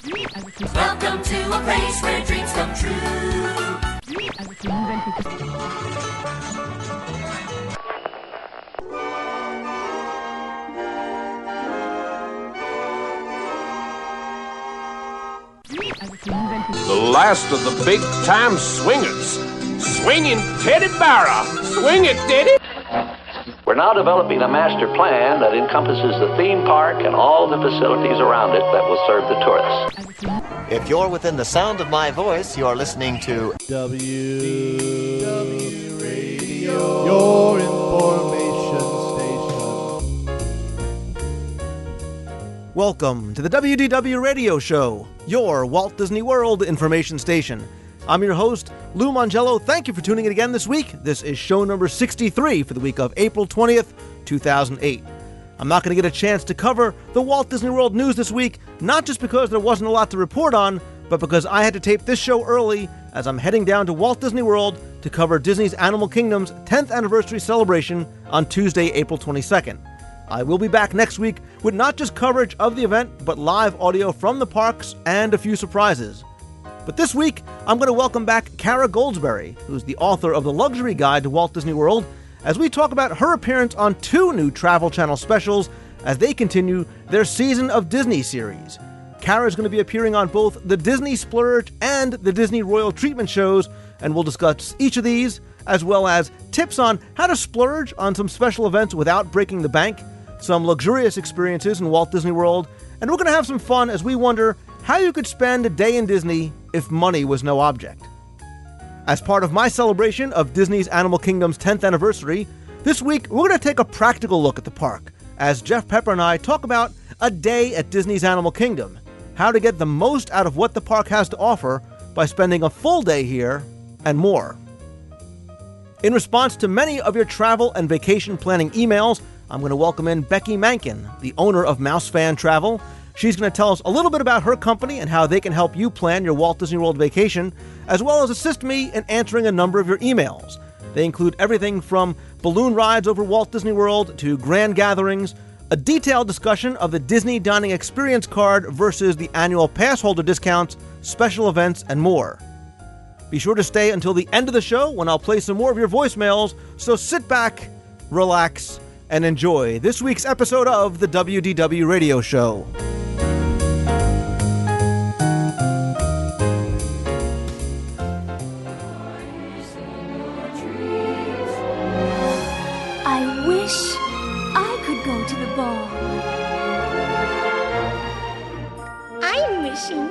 Welcome to a place where dreams come true. The last of the big-time swingers. Swinging Teddy Barra. Swing it, Teddy. We're now developing a master plan that encompasses the theme park and all the facilities around it that will serve the tourists. If you're within the sound of my voice, you're listening to WDW Radio, your information station. Welcome to the WDW Radio Show, your Walt Disney World information station. I'm your host, Lou Mongello. Thank you for tuning in again this week. This is show number 63 for the week of April 20th, 2008. I'm not going to get a chance to cover the Walt Disney World news this week, not just because there wasn't a lot to report on, but because I had to tape this show early as I'm heading down to Walt Disney World to cover Disney's Animal Kingdom's 10th anniversary celebration on Tuesday, April 22nd. I will be back next week with not just coverage of the event, but live audio from the parks and a few surprises. But this week, I'm going to welcome back Kara Goldsberry, who's the author of the Luxury Guide to Walt Disney World, as we talk about her appearance on two new Travel Channel specials as they continue their Season of Disney series. Kara is going to be appearing on both the Disney Splurge and the Disney Royal Treatment shows, and we'll discuss each of these, as well as tips on how to splurge on some special events without breaking the bank, some luxurious experiences in Walt Disney World, and we're going to have some fun as we wonder how you could spend a day in Disney if money was no object. As part of my celebration of Disney's Animal Kingdom's 10th anniversary, this week we're going to take a practical look at the park as Jeff Pepper and I talk about a day at Disney's Animal Kingdom, how to get the most out of what the park has to offer by spending a full day here and more. In response to many of your travel and vacation planning emails, I'm going to welcome in Becky Mankin, the owner of Mouse Fan Travel. She's going to tell us a little bit about her company and how they can help you plan your Walt Disney World vacation, as well as assist me in answering a number of your emails. They include everything from balloon rides over Walt Disney World to grand gatherings, a detailed discussion of the Disney Dining Experience card versus the annual pass holder discounts, special events, and more. Be sure to stay until the end of the show when I'll play some more of your voicemails, so sit back, relax, and enjoy this week's episode of the WDW Radio Show. I wish I could go to the ball. I'm wishing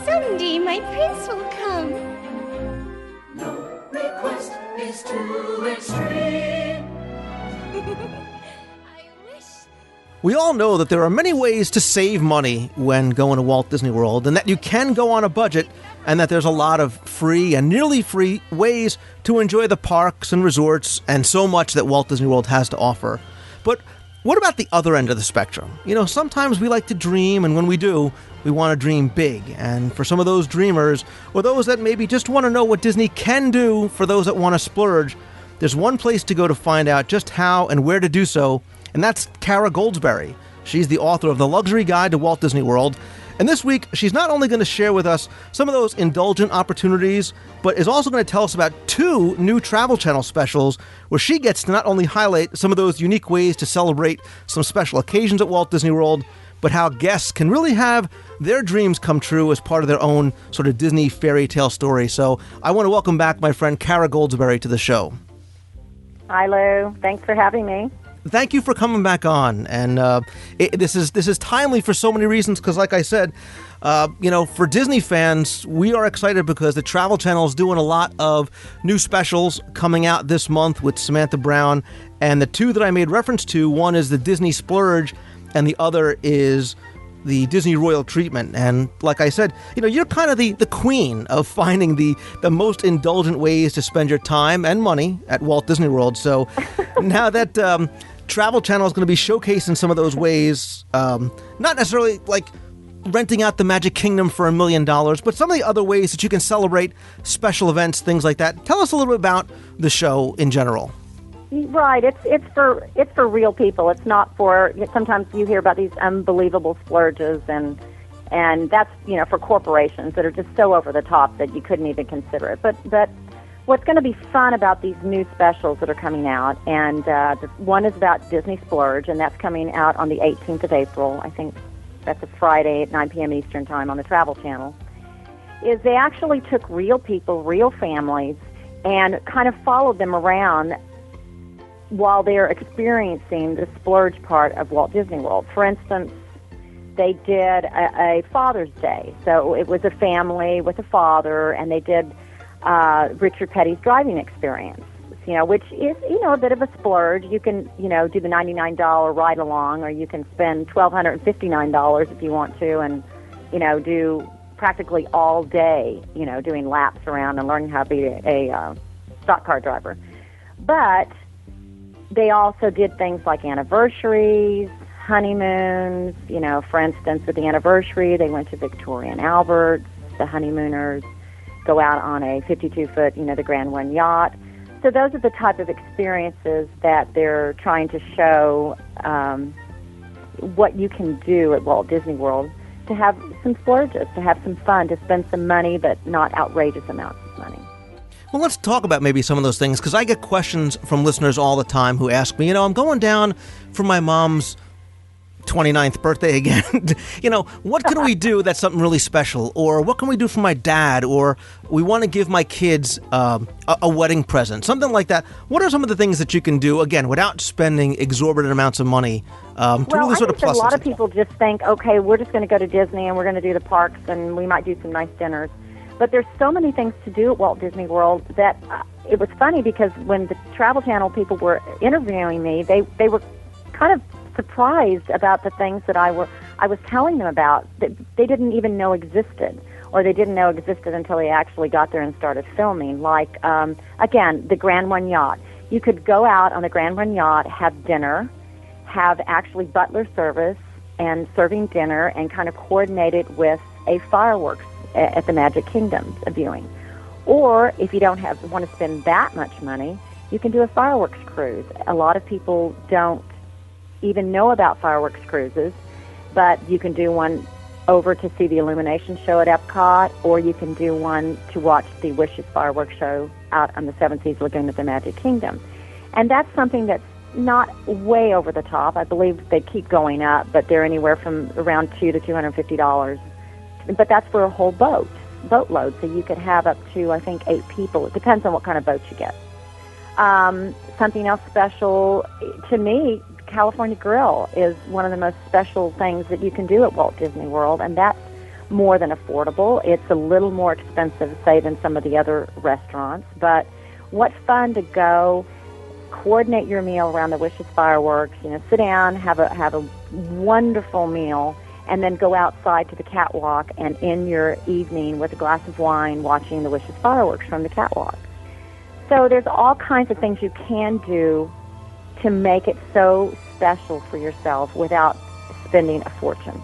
someday my prince will come. No request is too extreme. I wish. We all know that there are many ways to save money when going to Walt Disney World, and that you can go on a budget, and that there's a lot of free and nearly free ways to enjoy the parks and resorts and so much that Walt Disney World has to offer. But what about the other end of the spectrum? You know, sometimes we like to dream, and when we do, we want to dream big. And for some of those dreamers, or those that maybe just want to know what Disney can do for those that want to splurge, there's one place to go to find out just how and where to do so, and that's Kara Goldsberry. She's the author of the Luxury Guide to Walt Disney World. And this week, she's not only going to share with us some of those indulgent opportunities, but is also going to tell us about two new Travel Channel specials where she gets to not only highlight some of those unique ways to celebrate some special occasions at Walt Disney World, but how guests can really have their dreams come true as part of their own sort of Disney fairy tale story. So I want to welcome back my friend Kara Goldsberry to the show. Hi, Lou. Thanks for having me. Thank you for coming back on, and this is timely for so many reasons, because like I said, for Disney fans, we are excited because the Travel Channel is doing a lot of new specials coming out this month with Samantha Brown, and the two that I made reference to, one is the Disney Splurge, and the other is the Disney Royal Treatment. And like I said, you're kind of the queen of finding the most indulgent ways to spend your time and money at Walt Disney World. So now that Travel Channel is going to be showcasing some of those ways, not necessarily like renting out the Magic Kingdom for $1 million, but some of the other ways that you can celebrate special events, things like that. Tell us a little bit about the show in general. Right. It's for real people. It's not for. Sometimes you hear about these unbelievable splurges, and And that's, for corporations that are just so over the top that you couldn't even consider it. But what's going to be fun about these new specials that are coming out, and one is about Disney Splurge, and that's coming out on the 18th of April. I think that's a Friday at 9 p.m. Eastern Time on the Travel Channel, is they actually took real people, real families, and kind of followed them around while they're experiencing the splurge part of Walt Disney World. For instance, they did a Father's Day. So it was a family with a father, and they did Richard Petty's driving experience, which is, a bit of a splurge. You can, do the $99 ride along, or you can spend $1,259 if you want to, and, do practically all day, doing laps around and learning how to be a stock car driver. But they also did things like anniversaries, honeymoons. For instance, with the anniversary, they went to Victoria and Albert. The honeymooners go out on a 52-foot, the Grand One yacht. So those are the type of experiences that they're trying to show what you can do at Walt Disney World to have some splurges, to have some fun, to spend some money, but not outrageous amounts of money. Well, let's talk about maybe some of those things, because I get questions from listeners all the time who ask me, I'm going down for my mom's 29th birthday again. What can we do that's something really special? Or what can we do for my dad? Or we want to give my kids a wedding present, something like that. What are some of the things that you can do, again, without spending exorbitant amounts of money to really sort of plus? A lot of people just think, okay, we're just going to go to Disney and we're going to do the parks and we might do some nice dinners. But there's so many things to do at Walt Disney World that it was funny, because when the Travel Channel people were interviewing me, they were kind of surprised about the things that I was telling them about that they didn't even know existed, or they didn't know existed until they actually got there and started filming. Like, again, the Grand One yacht. You could go out on the Grand One yacht, have dinner, have actually butler service and serving dinner, and kind of coordinate it with a fireworks at the Magic Kingdom viewing. Or if you don't want to spend that much money, you can do a fireworks cruise. A lot of people don't even know about fireworks cruises, but you can do one over to see the illumination show at Epcot, or you can do one to watch the Wishes fireworks show out on the Seven Seas Lagoon at the Magic Kingdom. And that's something that's not way over the top. I believe they keep going up, but they're anywhere from around $200 to $250. But that's for a whole boatload, so you could have up to, I think, 8 people. It depends on what kind of boat you get. Something else special, to me, California Grill is one of the most special things that you can do at Walt Disney World, and that's more than affordable. It's a little more expensive, say, than some of the other restaurants, but what fun to go, coordinate your meal around the Wishes fireworks, sit down, have a wonderful meal, and then go outside to the catwalk and end your evening with a glass of wine watching the Wishes fireworks from the catwalk. So there's all kinds of things you can do to make it so special for yourself without spending a fortune.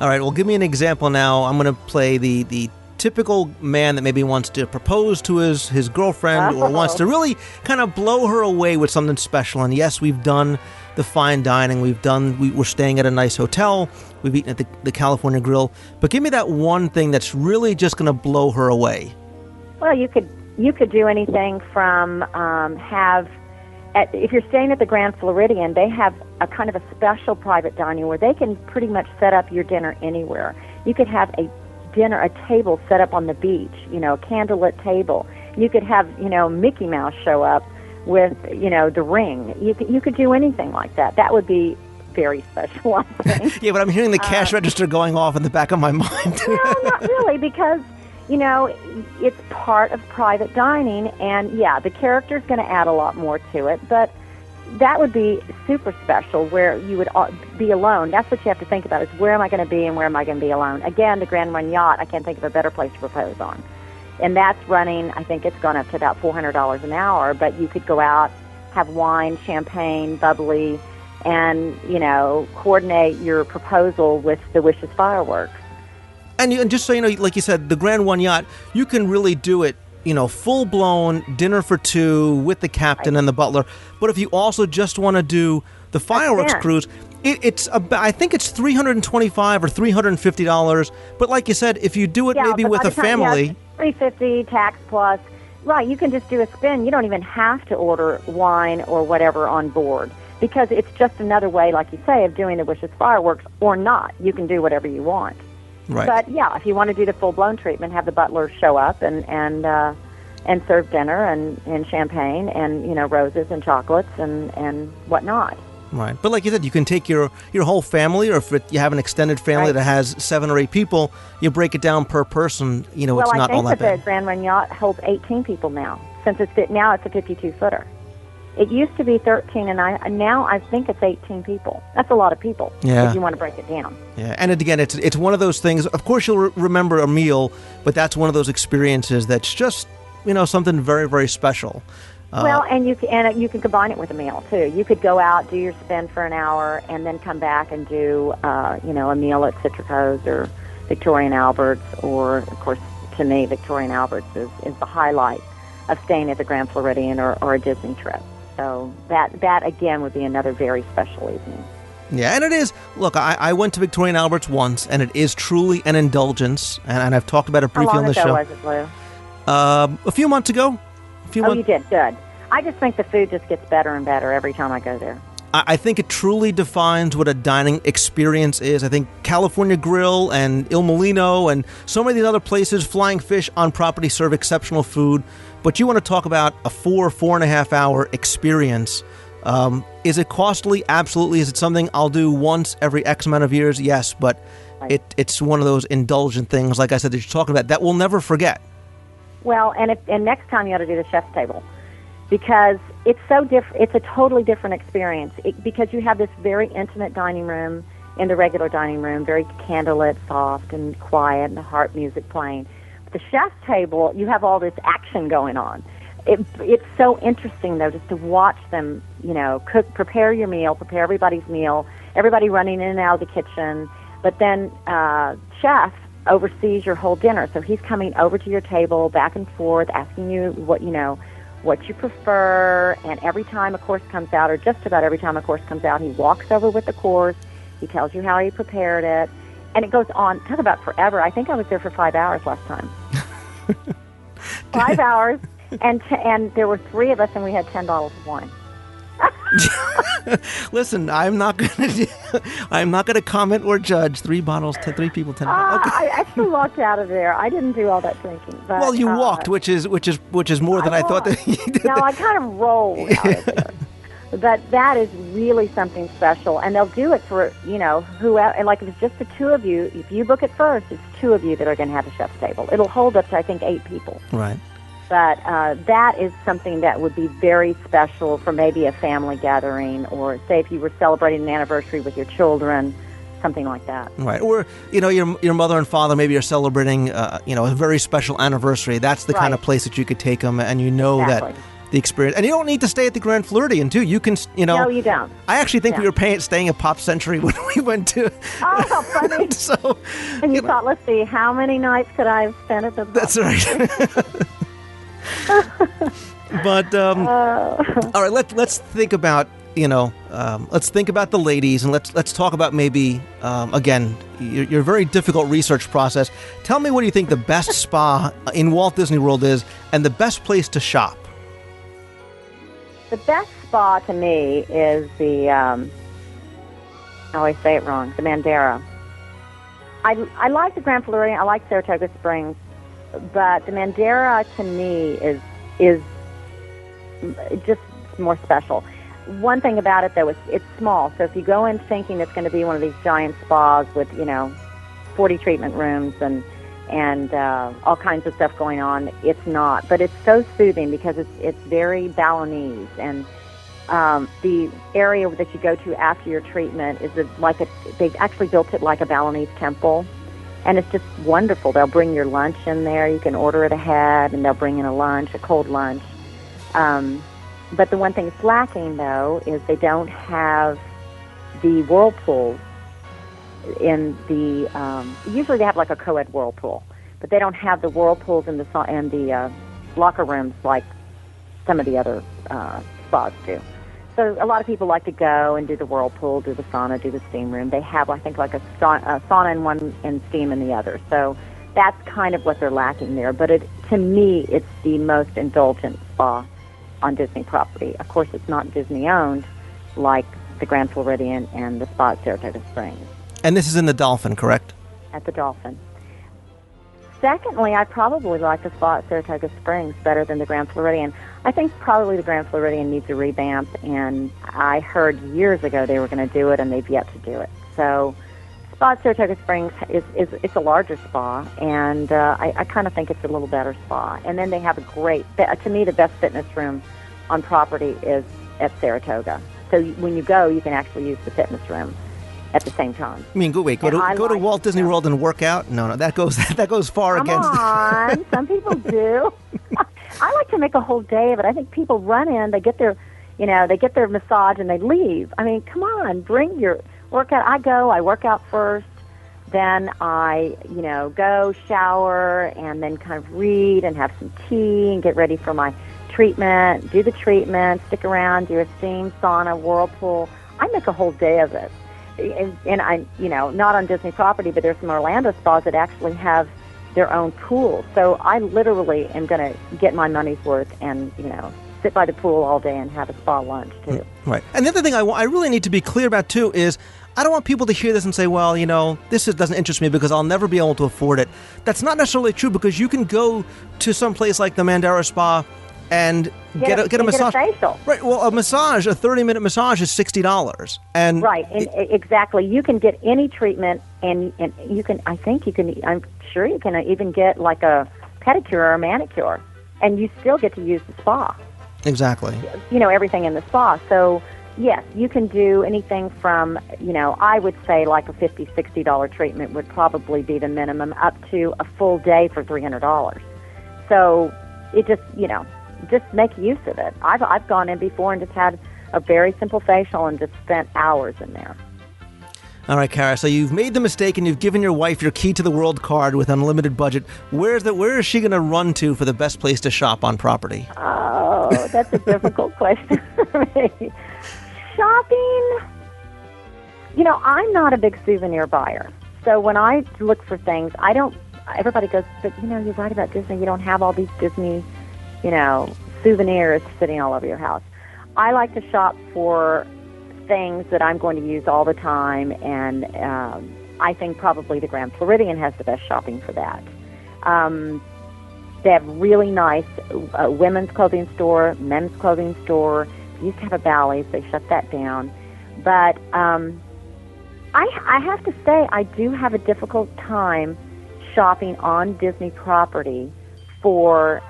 All right, well, give me an example now. I'm going to play the typical man that maybe wants to propose to his girlfriend or wants to really kind of blow her away with something special. And yes, we've done the fine dining. We're staying at a nice hotel. We've eaten at the California Grill. But give me that one thing that's really just going to blow her away. Well, you could do anything from if you're staying at the Grand Floridian, they have a kind of a special private dining where they can pretty much set up your dinner anywhere. You could have a table set up on the beach, a candlelit table. You could have, Mickey Mouse show up with, the ring. You could do anything like that. That would be very special, I think. Yeah, but I'm hearing the cash register going off in the back of my mind. Well, not really, because it's part of private dining, and yeah, the character's going to add a lot more to it, but that would be super special where you would be alone. That's what you have to think about, is where am I going to be and where am I going to be alone? Again, the Grand One yacht, I can't think of a better place to propose on. And that's running, I think it's gone up to about $400 an hour, but you could go out, have wine, champagne, bubbly, and, coordinate your proposal with the Wishes fireworks. And just so you know, like you said, the Grand One yacht, you can really do it, full-blown dinner for 2 with the captain and the butler. But if you also just want to do the fireworks cruise, It's about, I think it's $325 or $350. But like you said, if you do it maybe with a family, $350 tax plus. Right, you can just do a spin. You don't even have to order wine or whatever on board because it's just another way, like you say, of doing the Wishes fireworks or not. You can do whatever you want. Right. But yeah, if you want to do the full-blown treatment, have the butler show up and serve dinner and champagne and roses and chocolates and whatnot. Right, but like you said, you can take your whole family, or if you have an extended family that has 7 or 8 people, you break it down per person. It's not all that bad. Well, I think that the Grand Marniot holds 18 people now, since now it's a 52-footer. It used to be 13, and now I think it's 18 people. That's a lot of people if you want to break it down. Yeah, and again, it's one of those things. Of course, you'll remember a meal, but that's one of those experiences that's just something very, very special. Well, and you can combine it with a meal too. You could go out, do your spin for an hour, and then come back and do a meal at Citrico's or Victoria and Albert's, or of course, to me, Victoria and Albert's is the highlight of staying at the Grand Floridian or a Disney trip. So that again would be another very special evening. Yeah, and it is. Look, I went to Victoria and Albert's once, and it is truly an indulgence, and I've talked about it briefly on the show. How long ago was it, Lou? A few months ago. You did? Good. I just think the food just gets better and better every time I go there. I think it truly defines what a dining experience is. I think California Grill and Il Molino and so many of these other places, Flying Fish on property, serve exceptional food. But you want to talk about a 4.5 hour experience. Is it costly? Absolutely. Is it something I'll do once every X amount of years? Yes, but it's one of those indulgent things, like I said, that you're talking about, that we'll never forget. Well, and next time you ought to do the chef's table, because it's so different. It's a totally different experience because you have this very intimate dining room in the regular dining room, very candlelit, soft and quiet, and the harp music playing. But the chef's table, you have all this action going on. It's so interesting though, just to watch them, cook, prepare your meal, prepare everybody's meal, everybody running in and out of the kitchen. But then chef oversees your whole dinner, so he's coming over to your table back and forth, asking you what you prefer, and every time a course comes out, or just about every time a course comes out, he walks over with the course, he tells you how he prepared it, and it goes on, talk about forever. I think I was there for 5 hours last time. 5 hours, and there were 3 of us, and we had 10 bottles of wine. Listen, I'm not gonna comment or judge. 3 bottles, 3 people, 10 bottles. Okay. I actually walked out of there. I didn't do all that drinking. But, well, you walked, which is more than I thought that you did. No, I kind of rolled out of there. But that is really something special, and they'll do it for whoever. And like if it's just the 2 of you, if you book it first, it's 2 of you that are going to have a chef's table. It'll hold up to I think 8 people. Right. But that is something that would be very special for maybe a family gathering, or say if you were celebrating an anniversary with your children, something like that. Right. Or, your mother and father maybe are celebrating, a very special anniversary. That's the kind of place that you could take them, and exactly. that the experience. And you don't need to stay at the Grand Floridian, too. You can, No, you don't. I actually think we were staying at Pop Century when we went to... Oh, how funny. So, and you thought, let's see, how many nights could I have spent at the Pop That's right. But all right, let's think about let's think about the ladies, and let's talk about maybe again your very difficult research process. Tell me what do you think the best spa in Walt Disney World is, and the best place to shop. The best spa to me is the I always say it wrong, the Mandara. I like the Grand Floridian. I like Saratoga Springs. But the Mandara to me is just more special. One thing about it though, it's small. So if you go in thinking it's going to be one of these giant spas with 40 treatment rooms and all kinds of stuff going on, it's not. But it's so soothing because it's very Balinese, and the area that you go to after your treatment is they've actually built it like a Balinese temple. And it's just wonderful. They'll bring your lunch in there. You can order it ahead, and they'll bring in a cold lunch. But the one thing that's lacking, though, is they don't have the whirlpools in the... usually they have like a co-ed whirlpool, but they don't have the whirlpools in the locker rooms like some of the other spas do. So a lot of people like to go and do the whirlpool, do the sauna, do the steam room. They have, I think, like a sauna in one and steam in the other. So that's kind of what they're lacking there. But to me, it's the most indulgent spa on Disney property. Of course, it's not Disney-owned like the Grand Floridian and the spa at Saratoga Springs. And this is in the Dolphin, correct? At the Dolphin. Secondly, I probably like the spa at Saratoga Springs better than the Grand Floridian. I think probably the Grand Floridian needs a revamp, and I heard years ago they were going to do it, and they've yet to do it. So spa at Saratoga Springs it's a larger spa, and I kind of think it's a little better spa. And then they have a great, to me, the best fitness room on property is at Saratoga. So when you go, you can actually use the fitness room at the same time. I mean, go to Walt Disney World and work out? No, that goes far against. Come on, some people do. I like to make a whole day of it. I think people run in, they get their massage and they leave. I mean, come on, bring your workout. I work out first, then I, go shower and then kind of read and have some tea and get ready for my treatment, do the treatment, stick around, do a steam, sauna, whirlpool. I make a whole day of it. And I, not on Disney property, but there's some Orlando spas that actually have their own pool. So I literally am going to get my money's worth and, sit by the pool all day and have a spa lunch, too. Right. And the other thing I really need to be clear about, too, is I don't want people to hear this and say, well, this doesn't interest me because I'll never be able to afford it. That's not necessarily true, because you can go to some place like the Mandara Spa and get a massage. Get a facial. Right. Well, a 30-minute massage is $60. And right. And exactly. You can get any treatment, and you can. I'm sure you can even get like a pedicure or a manicure, and you still get to use the spa. Exactly. Everything in the spa. So yes, you can do anything from, I would say like a $50, $60 treatment would probably be the minimum, up to a full day for $300. So it just make use of it. I've gone in before and just had a very simple facial and just spent hours in there. All right, Kara, so you've made the mistake and you've given your wife your Key to the World card with unlimited budget. Where is she going to run to for the best place to shop on property? Oh, that's a difficult question for me. Shopping, I'm not a big souvenir buyer. So when I look for things, everybody goes, but you're right about Disney. You don't have all these Disney souvenirs sitting all over your house. I like to shop for things that I'm going to use all the time, and I think probably the Grand Floridian has the best shopping for that. They have really nice women's clothing store, men's clothing store. They used to have a Bally's. They shut that down. But I have to say I do have a difficult time shopping on Disney property for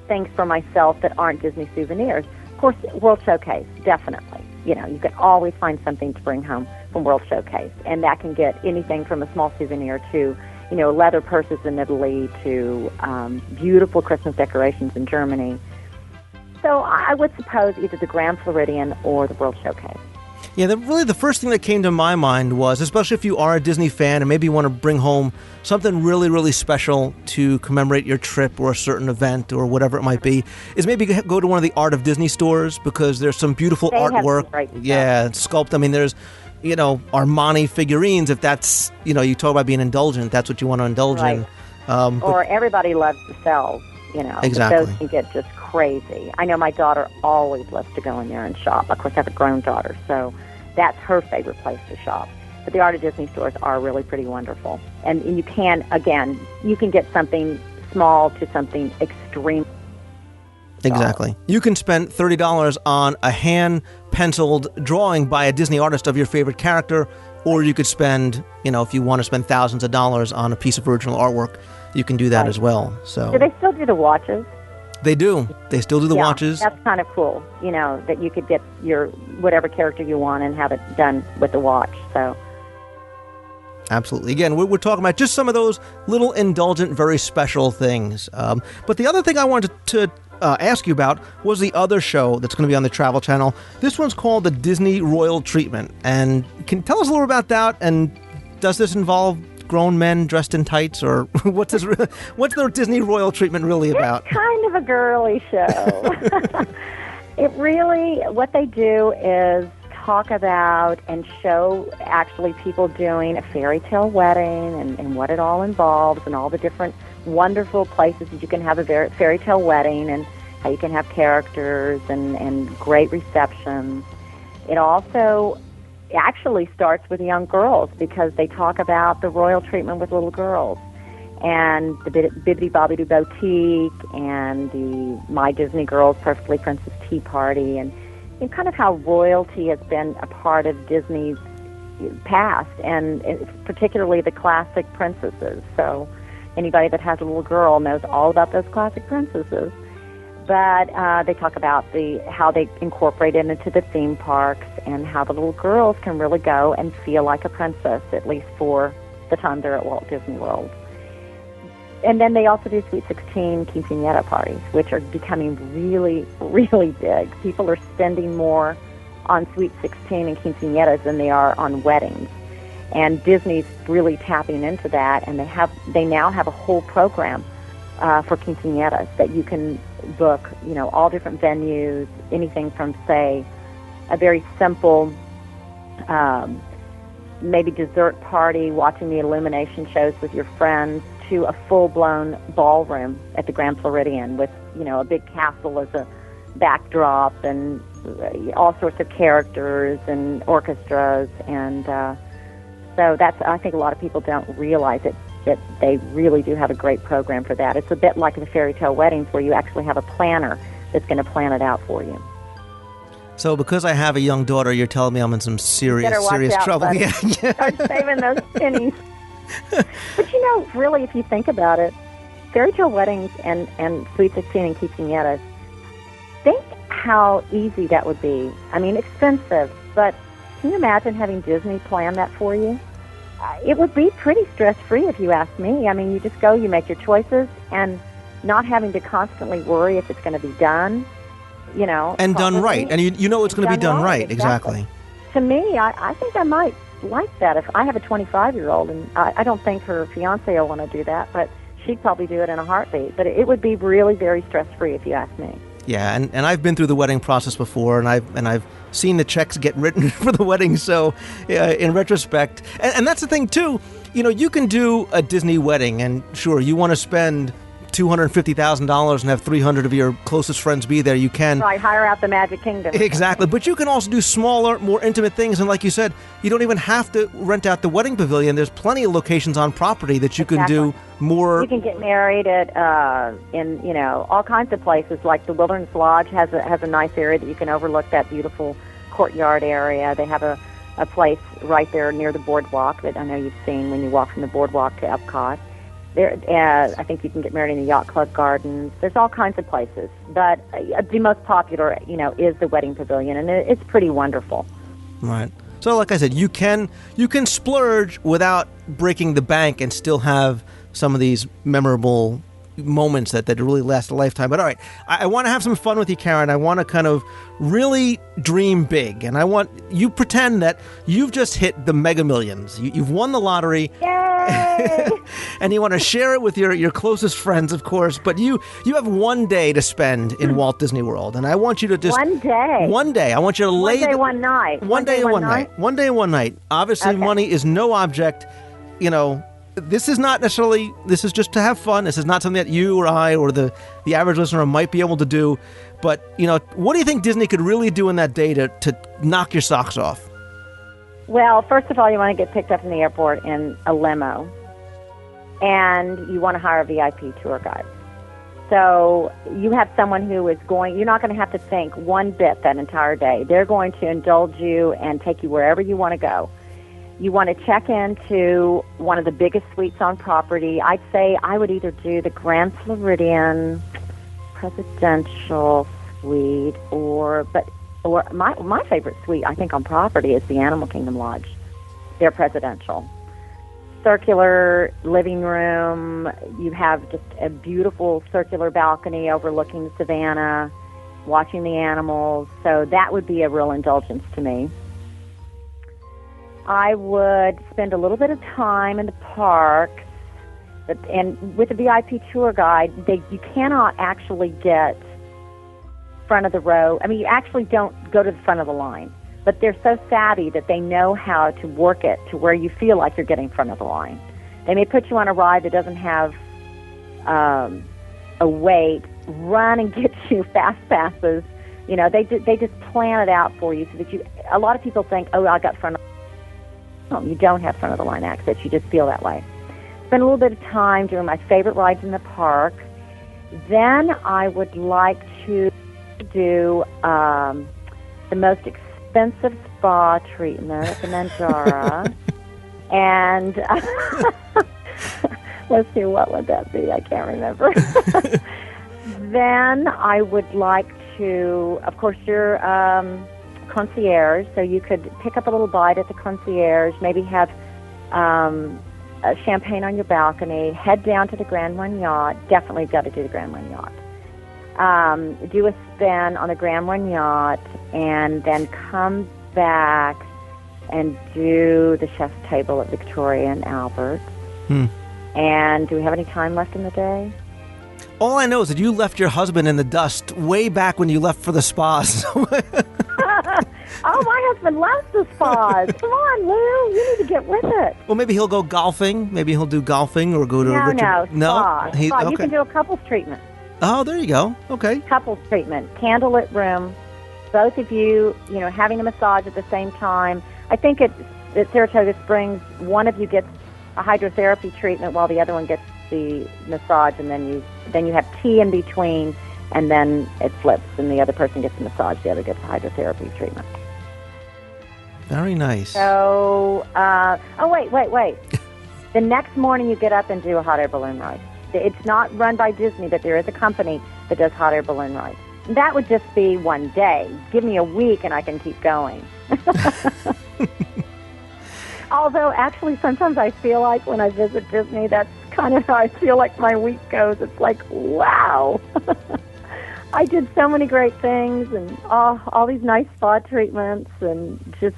things for myself that aren't Disney souvenirs. Of course, World Showcase, definitely. You can always find something to bring home from World Showcase, and that can get anything from a small souvenir to, leather purses in Italy to beautiful Christmas decorations in Germany. So I would suppose either the Grand Floridian or the World Showcase. Yeah, the first thing that came to my mind was, especially if you are a Disney fan and maybe you want to bring home something really, really special to commemorate your trip or a certain event or whatever it might be, is maybe go to one of the Art of Disney stores, because there's some beautiful artwork. Sculpt. I mean, there's, Armani figurines, if that's, you talk about being indulgent, that's what you want to indulge in. Or everybody loves to sell, Exactly. Those can get just crazy. I know my daughter always loves to go in there and shop. Of course, I have a grown daughter, so that's her favorite place to shop. But the Art of Disney stores are really pretty wonderful. And you can get something small to something extreme. Exactly. You can spend $30 on a hand-penciled drawing by a Disney artist of your favorite character, or you could spend, if you want to spend thousands of dollars on a piece of original artwork, you can do that as well. So. Do they still do the watches? They do. They still do the watches. That's kind of cool, that you could get your whatever character you want and have it done with the watch. So. Absolutely. Again, we're talking about just some of those little indulgent, very special things. But the other thing I wanted to ask you about was the other show that's going to be on the Travel Channel. This one's called the Disney Royal Treatment. And can you tell us a little about that? And does this involve grown men dressed in tights, or what's the Disney Royal Treatment really about? It's kind of a girly show. It really, what they do is talk about and show actually people doing a fairy tale wedding and what it all involves and all the different wonderful places that you can have a fairy tale wedding and how you can have characters and great receptions. It also actually starts with young girls because they talk about the royal treatment with little girls and the Bibbidi Bobbidi Boutique and the My Disney Girls Perfectly Princess Tea Party and kind of how royalty has been a part of Disney's past and particularly the classic princesses. So anybody that has a little girl knows all about those classic princesses. But they talk about how they incorporate it into the theme parks and how the little girls can really go and feel like a princess, at least for the time they're at Walt Disney World. And then they also do Sweet 16 quinceañera parties, which are becoming really, really big. People are spending more on Sweet 16 and quinceañeras than they are on weddings. And Disney's really tapping into that, and they now have a whole program for quinceañeras that you can book, all different venues, anything from, say, a very simple maybe dessert party, watching the illumination shows with your friends, to a full-blown ballroom at the Grand Floridian with, a big castle as a backdrop and all sorts of characters and orchestras. And so I think a lot of people don't realize it, that they really do have a great program for that. It's a bit like the fairy tale weddings where you actually have a planner that's going to plan it out for you. So because I have a young daughter, you're telling me I'm in some serious trouble. Buddy. Yeah. Start saving those pennies. But really, if you think about it, fairy tale weddings and Sweet 16 and quinceañeras, think how easy that would be. I mean, expensive, but can you imagine having Disney plan that for you? It would be pretty stress-free if you ask me. I mean, you just go, you make your choices, and not having to constantly worry if it's going to be done, And done right. And you know it's going to be done right. Exactly. To me, I think I might like that. If I have a 25-year-old, and I don't think her fiancé will want to do that, but she'd probably do it in a heartbeat. But it would be really very stress-free if you ask me. Yeah, and I've been through the wedding process before, and I've seen the checks get written for the wedding. So, in retrospect, and that's the thing too. You can do a Disney wedding, and sure, you want to spend $250,000 and have 300 of your closest friends be there. You can hire out the Magic Kingdom. Exactly, but you can also do smaller, more intimate things. And like you said, you don't even have to rent out the wedding pavilion. There's plenty of locations on property that you can do more. You can get married at in all kinds of places. Like the Wilderness Lodge has a nice area that you can overlook that beautiful courtyard area. They have a place right there near the boardwalk that I know you've seen when you walk from the boardwalk to Epcot. There, I think you can get married in the Yacht Club Gardens. There's all kinds of places, but the most popular, is the wedding pavilion, and it's pretty wonderful. Right. So, like I said, you can splurge without breaking the bank and still have some of these memorable moments that really last a lifetime. But all right, I want to have some fun with you, Karen. I want to kind of really dream big, and I want you pretend that you've just hit the Mega Millions. You've won the lottery. Yay! And you want to share it with your closest friends, of course, but you have one day to spend in Walt Disney World, and I want you to just... One day? I want you to lay... One day, one night. One day, one night. One day, one night. Obviously, money is no object. This is not necessarily... This is just to have fun. This is not something that you or I or the average listener might be able to do. But, what do you think Disney could really do in that day to knock your socks off? Well, first of all, you want to get picked up from the airport in a limo, and you want to hire a VIP tour guide. So you have someone who is you're not going to have to think one bit that entire day. They're going to indulge you and take you wherever you want to go. You want to check into one of the biggest suites on property. I'd say I would either do the Grand Floridian Presidential Suite or my favorite suite, I think, on property is the Animal Kingdom Lodge. They're presidential. Circular living room. You have just a beautiful circular balcony overlooking the savannah, watching the animals. So that would be a real indulgence to me. I would spend a little bit of time in the parks, and with a VIP tour guide, you cannot actually get front of the row. I mean, you actually don't go to the front of the line, but they're so savvy that they know how to work it to where you feel like you're getting front of the line. They may put you on a ride that doesn't have a wait, run and get you fast passes. You know, they just plan it out for you so that you. A lot of people think, oh, I got front of the line. You don't have front of the line access. You just feel that way. Spend a little bit of time doing my favorite rides in the park. Then I would like to do the most expensive spa treatment at the Mandara. And let's see, what would that be? I can't remember. Then I would like to, of course, you're concierge, so you could pick up a little bite at the concierge, maybe have a champagne on your balcony, head down to the Grand One Yacht. Definitely got to do the Grand One Yacht. Do a spin on the Grand One Yacht, and then come back and do the chef's table at Victoria and Albert. And do we have any time left in the day? All I know is that you left your husband in the dust way back when you left for the spas. Oh, my husband loves the spas. Come on, Lou. You need to get with it. Well, maybe he'll go golfing. Maybe he'll do golfing or go to a Richard. Spa. Okay. You can do a couples treatment. Oh, there you go. Okay. Couples treatment. Candlelit room. Both of you, having a massage at the same time. I think at Saratoga Springs, one of you gets a hydrotherapy treatment while the other one gets the massage, and then you have tea in between, and then it flips, and the other person gets a massage, the other gets a hydrotherapy treatment. Very nice. So, wait. The next morning you get up and do a hot air balloon ride. It's not run by Disney, but there is a company that does hot air balloon rides. That would just be one day. Give me a week and I can keep going. Although, actually, sometimes I feel like when I visit Disney, that's kind of how I feel like my week goes. It's like, wow. I did so many great things and all these nice spa treatments and just,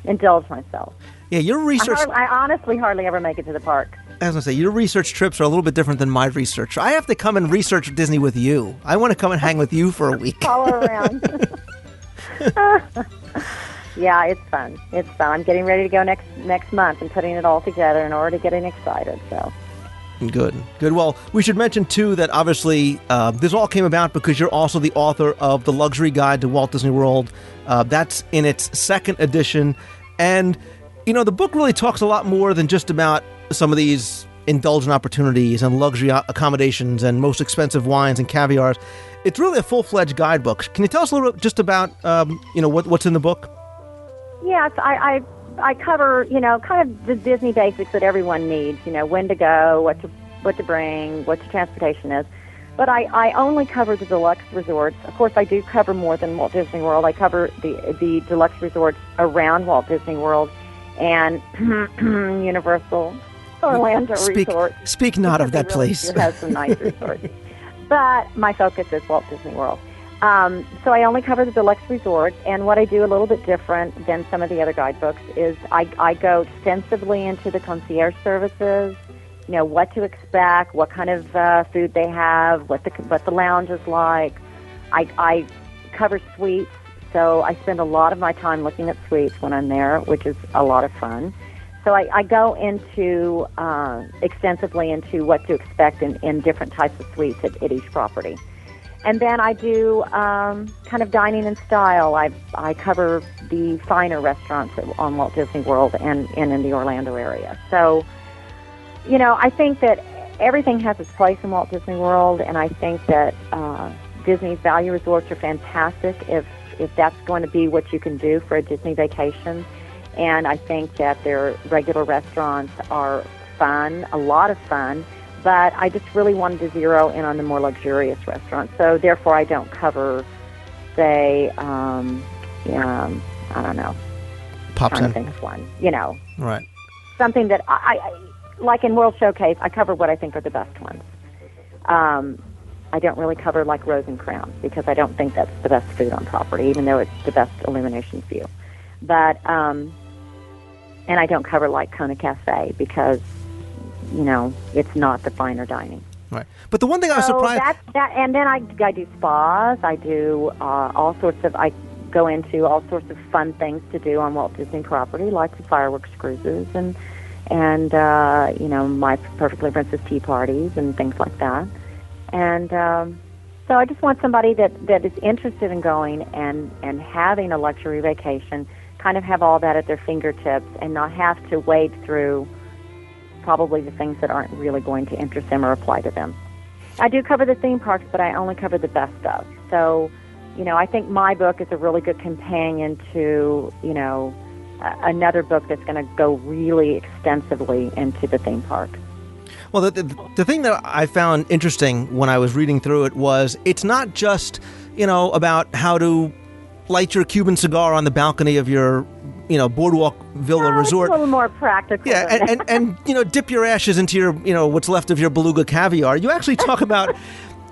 indulge myself. Yeah, your research... I honestly hardly ever make it to the park. I was going to say, your research trips are a little bit different than my research. I have to come and research Disney with you. I want to come and hang with you for a week. Follow around. Yeah, it's fun. It's fun. I'm getting ready to go next month and putting it all together and already getting excited. So Good. Well, we should mention, too, that obviously this all came about because you're also the author of The Luxury Guide to Walt Disney World. That's in its second edition. And, the book really talks a lot more than just about some of these indulgent opportunities and luxury accommodations and most expensive wines and caviars. It's really a full-fledged guidebook. Can you tell us a little bit just about, what's in the book? Yes, I cover, kind of the Disney basics that everyone needs, when to go, what to bring, what your transportation is. But I only cover the deluxe resorts. Of course, I do cover more than Walt Disney World. I cover the deluxe resorts around Walt Disney World and Universal Orlando Resort. Speak not of that place. It has some nice resorts. But my focus is Walt Disney World. So I only cover the deluxe resorts, and what I do a little bit different than some of the other guidebooks is I go extensively into the concierge services, what to expect, what kind of food they have, what the lounge is like. I cover suites, so I spend a lot of my time looking at suites when I'm there, which is a lot of fun. So I go into extensively into what to expect in different types of suites at each property. And then I do kind of dining in style. I cover the finer restaurants on Walt Disney World and in the Orlando area. So, I think that everything has its place in Walt Disney World, and I think that Disney's value resorts are fantastic if that's going to be what you can do for a Disney vacation. And I think that their regular restaurants are fun, a lot of fun. But I just really wanted to zero in on the more luxurious restaurants. So therefore, I don't cover, say, I don't know. Pop trying to think of one. Right. Something that I like in World Showcase, I cover what I think are the best ones. I don't really cover like Rose and Crown because I don't think that's the best food on property, even though it's the best illumination view. But, and I don't cover like Kona Cafe because, it's not the finer dining. Right. But the one thing I was surprised... And then I do spas. I do I go into all sorts of fun things to do on Walt Disney property, like the fireworks cruises and my Perfectly Princess tea parties and things like that. And so I just want somebody that is interested in going and having a luxury vacation, kind of have all that at their fingertips and not have to wade through probably the things that aren't really going to interest them or apply to them. I do cover the theme parks, but I only cover the best of. So, I think my book is a really good companion to, another book that's going to go really extensively into the theme park. Well, the thing that I found interesting when I was reading through it was it's not just, about how to light your Cuban cigar on the balcony of your, boardwalk villa resort. It's a little more practical. Yeah, and dip your ashes into your, what's left of your beluga caviar. You actually talk about,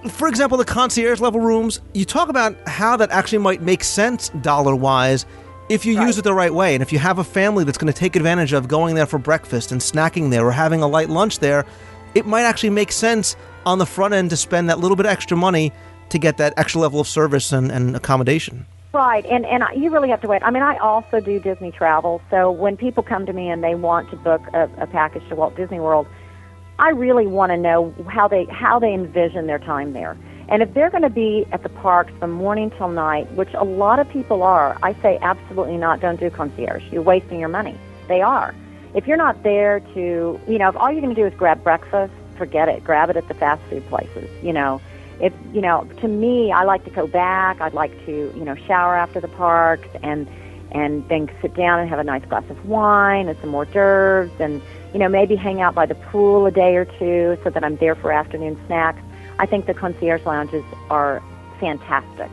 for example, the concierge level rooms. You talk about how that actually might make sense dollar-wise if you use it the right way. And if you have a family that's going to take advantage of going there for breakfast and snacking there or having a light lunch there, it might actually make sense on the front end to spend that little bit extra money to get that extra level of service and accommodation. Right, and you really have to wait. I mean, I also do Disney travel, so when people come to me and they want to book a package to Walt Disney World, I really want to know how they envision their time there. And if they're going to be at the parks from morning till night, which a lot of people are, I say absolutely not, don't do concierge. You're wasting your money. They are. If you're not there to, if all you're going to do is grab breakfast, forget it. Grab it at the fast food places, If, to me, I like to go back. I'd like to, shower after the parks and then sit down and have a nice glass of wine and some hors d'oeuvres and, maybe hang out by the pool a day or two so that I'm there for afternoon snacks. I think the concierge lounges are fantastic.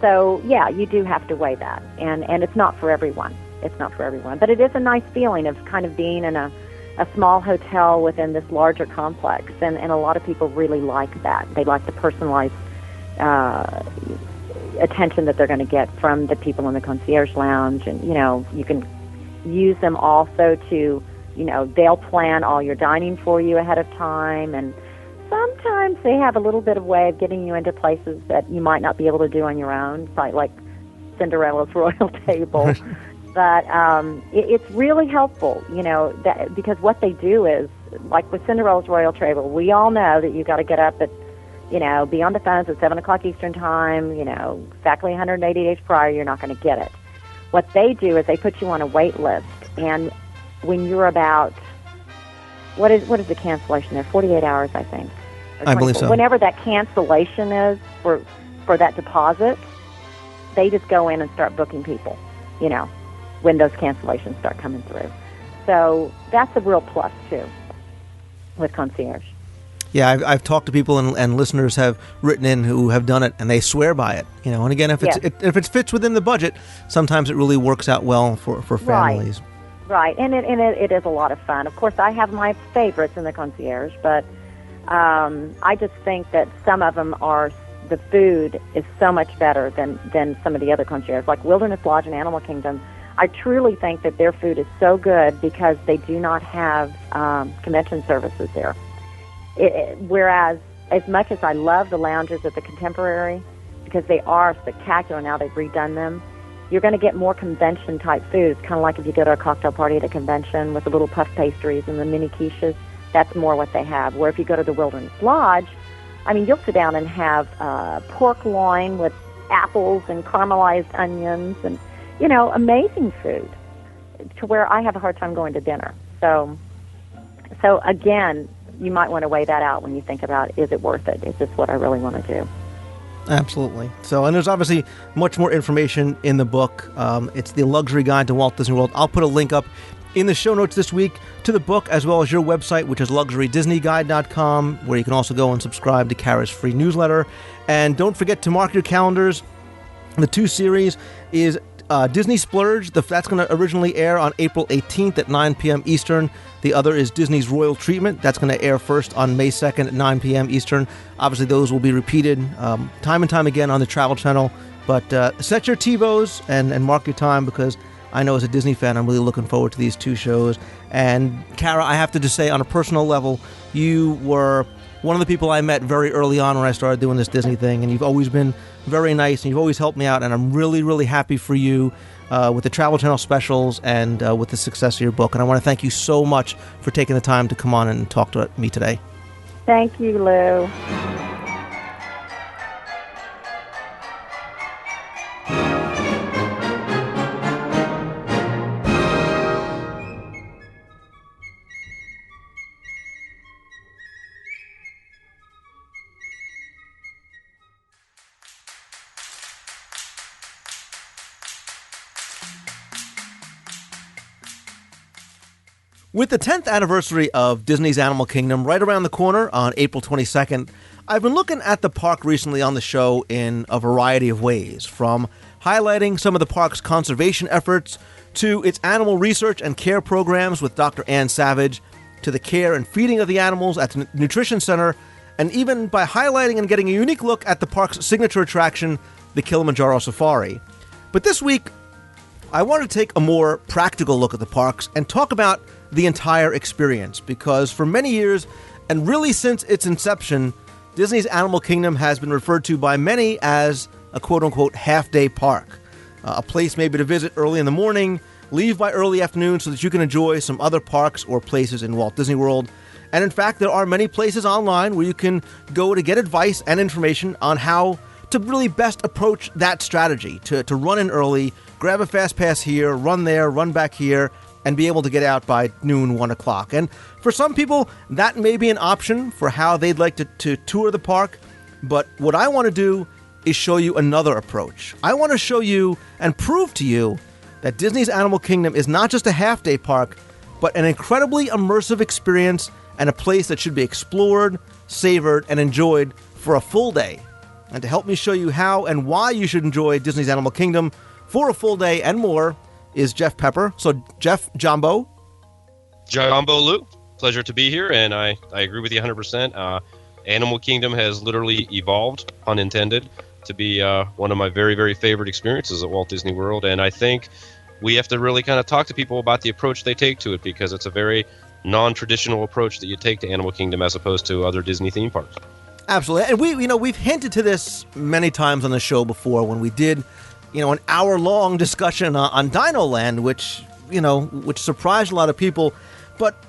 So, yeah, you do have to weigh that. And it's not for everyone. It's not for everyone. But it is a nice feeling of kind of being in a small hotel within this larger complex. And a lot of people really like that. They like the personalized attention that they're going to get from the people in the concierge lounge. And, you can use them also to, they'll plan all your dining for you ahead of time. And sometimes they have a little bit of way of getting you into places that you might not be able to do on your own, like Cinderella's Royal Table. But it's really helpful, because what they do is, like with Cinderella's Royal Table, we all know that you got to get up at, be on the phones at 7 o'clock Eastern Time, exactly 180 days prior, you're not going to get it. What they do is they put you on a wait list, and when you're about, what is the cancellation there? 48 hours, I think. I believe so. Whenever that cancellation is for that deposit, they just go in and start booking people, when those cancellations start coming through. So that's a real plus, too, with concierge. Yeah, I've talked to people and listeners have written in who have done it, and they swear by it. And again, if it fits within the budget, sometimes it really works out well for families. Right, and it is a lot of fun. Of course, I have my favorites in the concierge, but I just think that some of them the food is so much better than some of the other concierges, like Wilderness Lodge and Animal Kingdom. I truly think that their food is so good because they do not have convention services there. Whereas, as much as I love the lounges at the Contemporary, because they are spectacular now, they've redone them, you're going to get more convention-type food. It's kind of like if you go to a cocktail party at a convention with the little puff pastries and the mini quiches. That's more what they have. Where if you go to the Wilderness Lodge, you'll sit down and have pork loin with apples and caramelized onions and, amazing food, to where I have a hard time going to dinner. So again, you might want to weigh that out when you think about, is it worth it? Is this what I really want to do? Absolutely. So, and there's obviously much more information in the book. It's the Luxury Guide to Walt Disney World. I'll put a link up in the show notes this week to the book, as well as your website, which is luxurydisneyguide.com, where you can also go and subscribe to Kara's free newsletter. And don't forget to mark your calendars. The 2 series is Disney Splurge. That's going to originally air on April 18th at 9 p.m. Eastern. The other is Disney's Royal Treatment. That's going to air first on May 2nd at 9 p.m. Eastern. Obviously, those will be repeated time and time again on the Travel Channel. But set your TiVos and mark your time, because I know as a Disney fan, I'm really looking forward to these 2 shows. And Kara, I have to just say, on a personal level, you were one of the people I met very early on when I started doing this Disney thing, and you've always been very nice, and you've always helped me out, and I'm really, really happy for you with the Travel Channel specials and with the success of your book. And I want to thank you so much for taking the time to come on and talk to me today. Thank you, Lou. With the 10th anniversary of Disney's Animal Kingdom right around the corner on April 22nd, I've been looking at the park recently on the show in a variety of ways, from highlighting some of the park's conservation efforts to its animal research and care programs with Dr. Ann Savage, to the care and feeding of the animals at the Nutrition Center, and even by highlighting and getting a unique look at the park's signature attraction, the Kilimanjaro Safari. But this week, I want to take a more practical look at the parks and talk about the entire experience, because for many years, and really since its inception, Disney's Animal Kingdom has been referred to by many as a quote-unquote half-day park, a place maybe to visit early in the morning, leave by early afternoon so that you can enjoy some other parks or places in Walt Disney World. And in fact, there are many places online where you can go to get advice and information on how to really best approach that strategy, to run in early, grab a fast pass here, run there, run back here, and be able to get out by noon, 1 o'clock. And for some people, that may be an option for how they'd like to tour the park. But what I want to do is show you another approach. I want to show you and prove to you that Disney's Animal Kingdom is not just a half-day park, but an incredibly immersive experience and a place that should be explored, savored, and enjoyed for a full day. And to help me show you how and why you should enjoy Disney's Animal Kingdom for a full day and more is Jeff Pepper. So, Jeff, Jumbo. Jumbo Lou, pleasure to be here, and I agree with you 100%. Animal Kingdom has literally evolved, pun intended, to be one of my very, very favorite experiences at Walt Disney World, and I think we have to really kind of talk to people about the approach they take to it, because it's a very non-traditional approach that you take to Animal Kingdom as opposed to other Disney theme parks. Absolutely. And we've hinted to this many times on the show before when we did an hour-long discussion on Dino Land, which surprised a lot of people. But,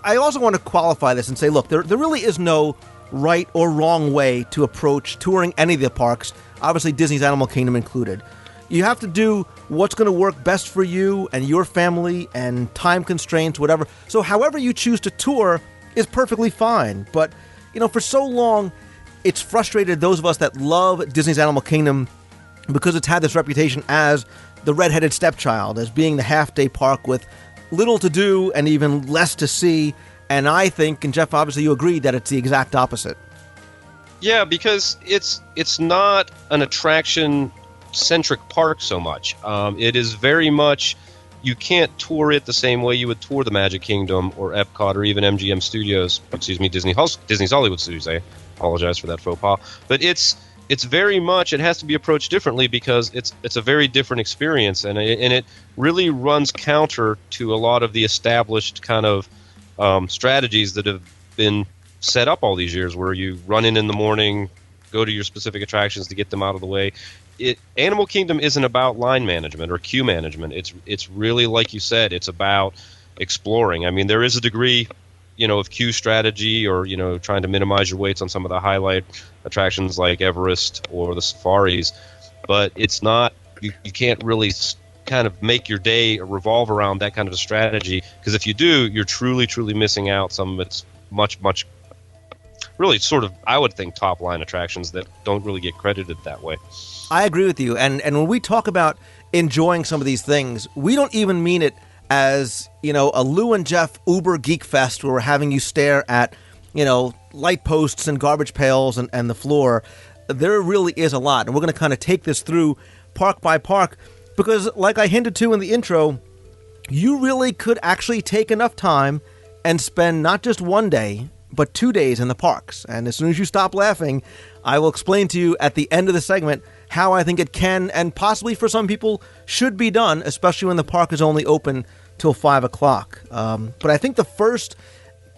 I also want to qualify this and say, look, there really is no right or wrong way to approach touring any of the parks, obviously Disney's Animal Kingdom included. You have to do what's going to work best for you and your family and time constraints, whatever. So however you choose to tour is perfectly fine. But, for so long, it's frustrated those of us that love Disney's Animal Kingdom because it's had this reputation as the redheaded stepchild, as being the half-day park with little to do and even less to see. And I think, and Jeff, obviously you agree, that it's the exact opposite. Yeah, because it's not an attraction-centric park so much. It is very much, you can't tour it the same way you would tour the Magic Kingdom or Epcot or even MGM Studios, Disney's Hollywood Studios. I apologize for that faux pas. But it's very much, it has to be approached differently because it's a very different experience, and it really runs counter to a lot of the established kind of strategies that have been set up all these years, where you run in the morning, go to your specific attractions to get them out of the way. Animal Kingdom isn't about line management or queue management. It's really, like you said, it's about exploring. I mean, there is a degree of queue strategy or, trying to minimize your waits on some of the highlight attractions like Everest or the safaris. But it's not, you can't really kind of make your day revolve around that kind of a strategy, because if you do, you're truly, truly missing out some of its much, much, really sort of, I would think, top-line attractions that don't really get credited that way. I agree with you. And when we talk about enjoying some of these things, we don't even mean it as, a Lou and Jeff Uber Geek Fest where we're having you stare at, light posts and garbage pails and the floor. There really is a lot. And we're going to kind of take this through park by park because, like I hinted to in the intro, you really could actually take enough time and spend not just one day, but 2 days in the parks. And as soon as you stop laughing, I will explain to you at the end of the segment how I think it can and possibly for some people should be done, especially when the park is only open till 5 o'clock. But I think the first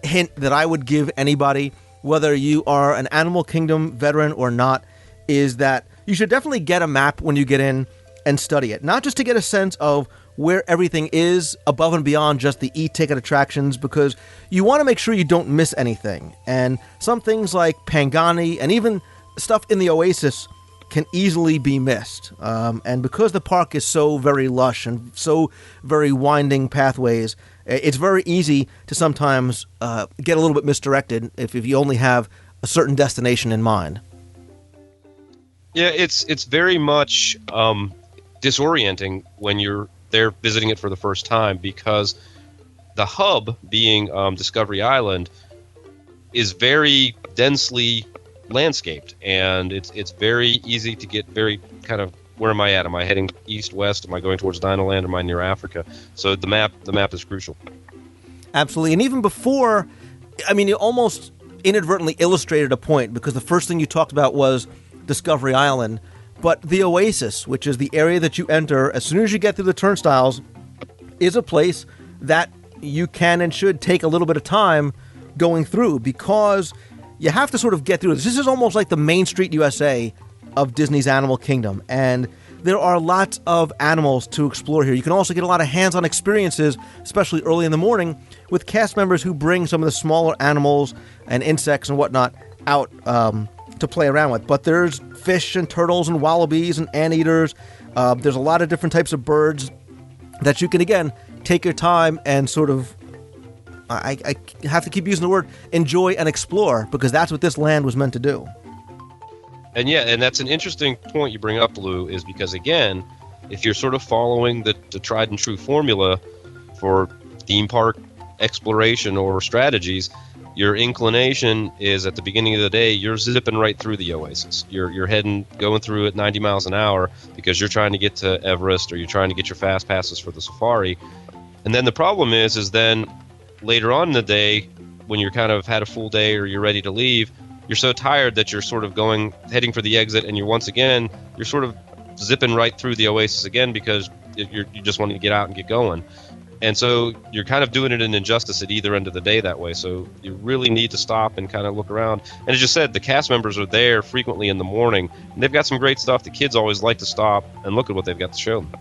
hint that I would give anybody whether you are an Animal Kingdom veteran or not, is that you should definitely get a map when you get in and study it. Not just to get a sense of where everything is above and beyond just the e-ticket attractions, because you want to make sure you don't miss anything. And some things like Pangani and even stuff in the Oasis can easily be missed. And because the park is so very lush and so very winding pathways, it's very easy to sometimes get a little bit misdirected if you only have a certain destination in mind. Yeah, it's very much disorienting when you're there visiting it for the first time, because the hub, being Discovery Island, is very densely landscaped, and it's very easy to get very kind of, where am I at? Am I heading east, west? Am I going towards Dinoland? Am I near Africa? So the map is crucial. Absolutely. And even before, I mean, you almost inadvertently illustrated a point, because the first thing you talked about was Discovery Island, but the Oasis, which is the area that you enter as soon as you get through the turnstiles, is a place that you can and should take a little bit of time going through, because you have to sort of get through this. This is almost like the Main Street USA of Disney's Animal Kingdom, and there are lots of animals to explore here. You can also get a lot of hands-on experiences, especially early in the morning, with cast members who bring some of the smaller animals and insects and whatnot out to play around with. But there's fish and turtles and wallabies and anteaters. There's a lot of different types of birds that you can, again, take your time and sort of, I have to keep using the word, enjoy and explore, because that's what this land was meant to do. And yeah, and that's an interesting point you bring up, Lou, is because, again, if you're sort of following the tried and true formula for theme park exploration or strategies, your inclination is at the beginning of the day, you're zipping right through the Oasis. You're going through at 90 miles an hour because you're trying to get to Everest, or you're trying to get your fast passes for the safari. And then the problem is then later on in the day, when you're kind of had a full day or you're ready to leave, you're so tired that you're sort of heading for the exit, and you're sort of zipping right through the Oasis again, because you just want to get out and get going. And so you're kind of doing it an injustice at either end of the day that way. So you really need to stop and kind of look around. And as you said, the cast members are there frequently in the morning, and they've got some great stuff. The kids always like to stop and look at what they've got to show them.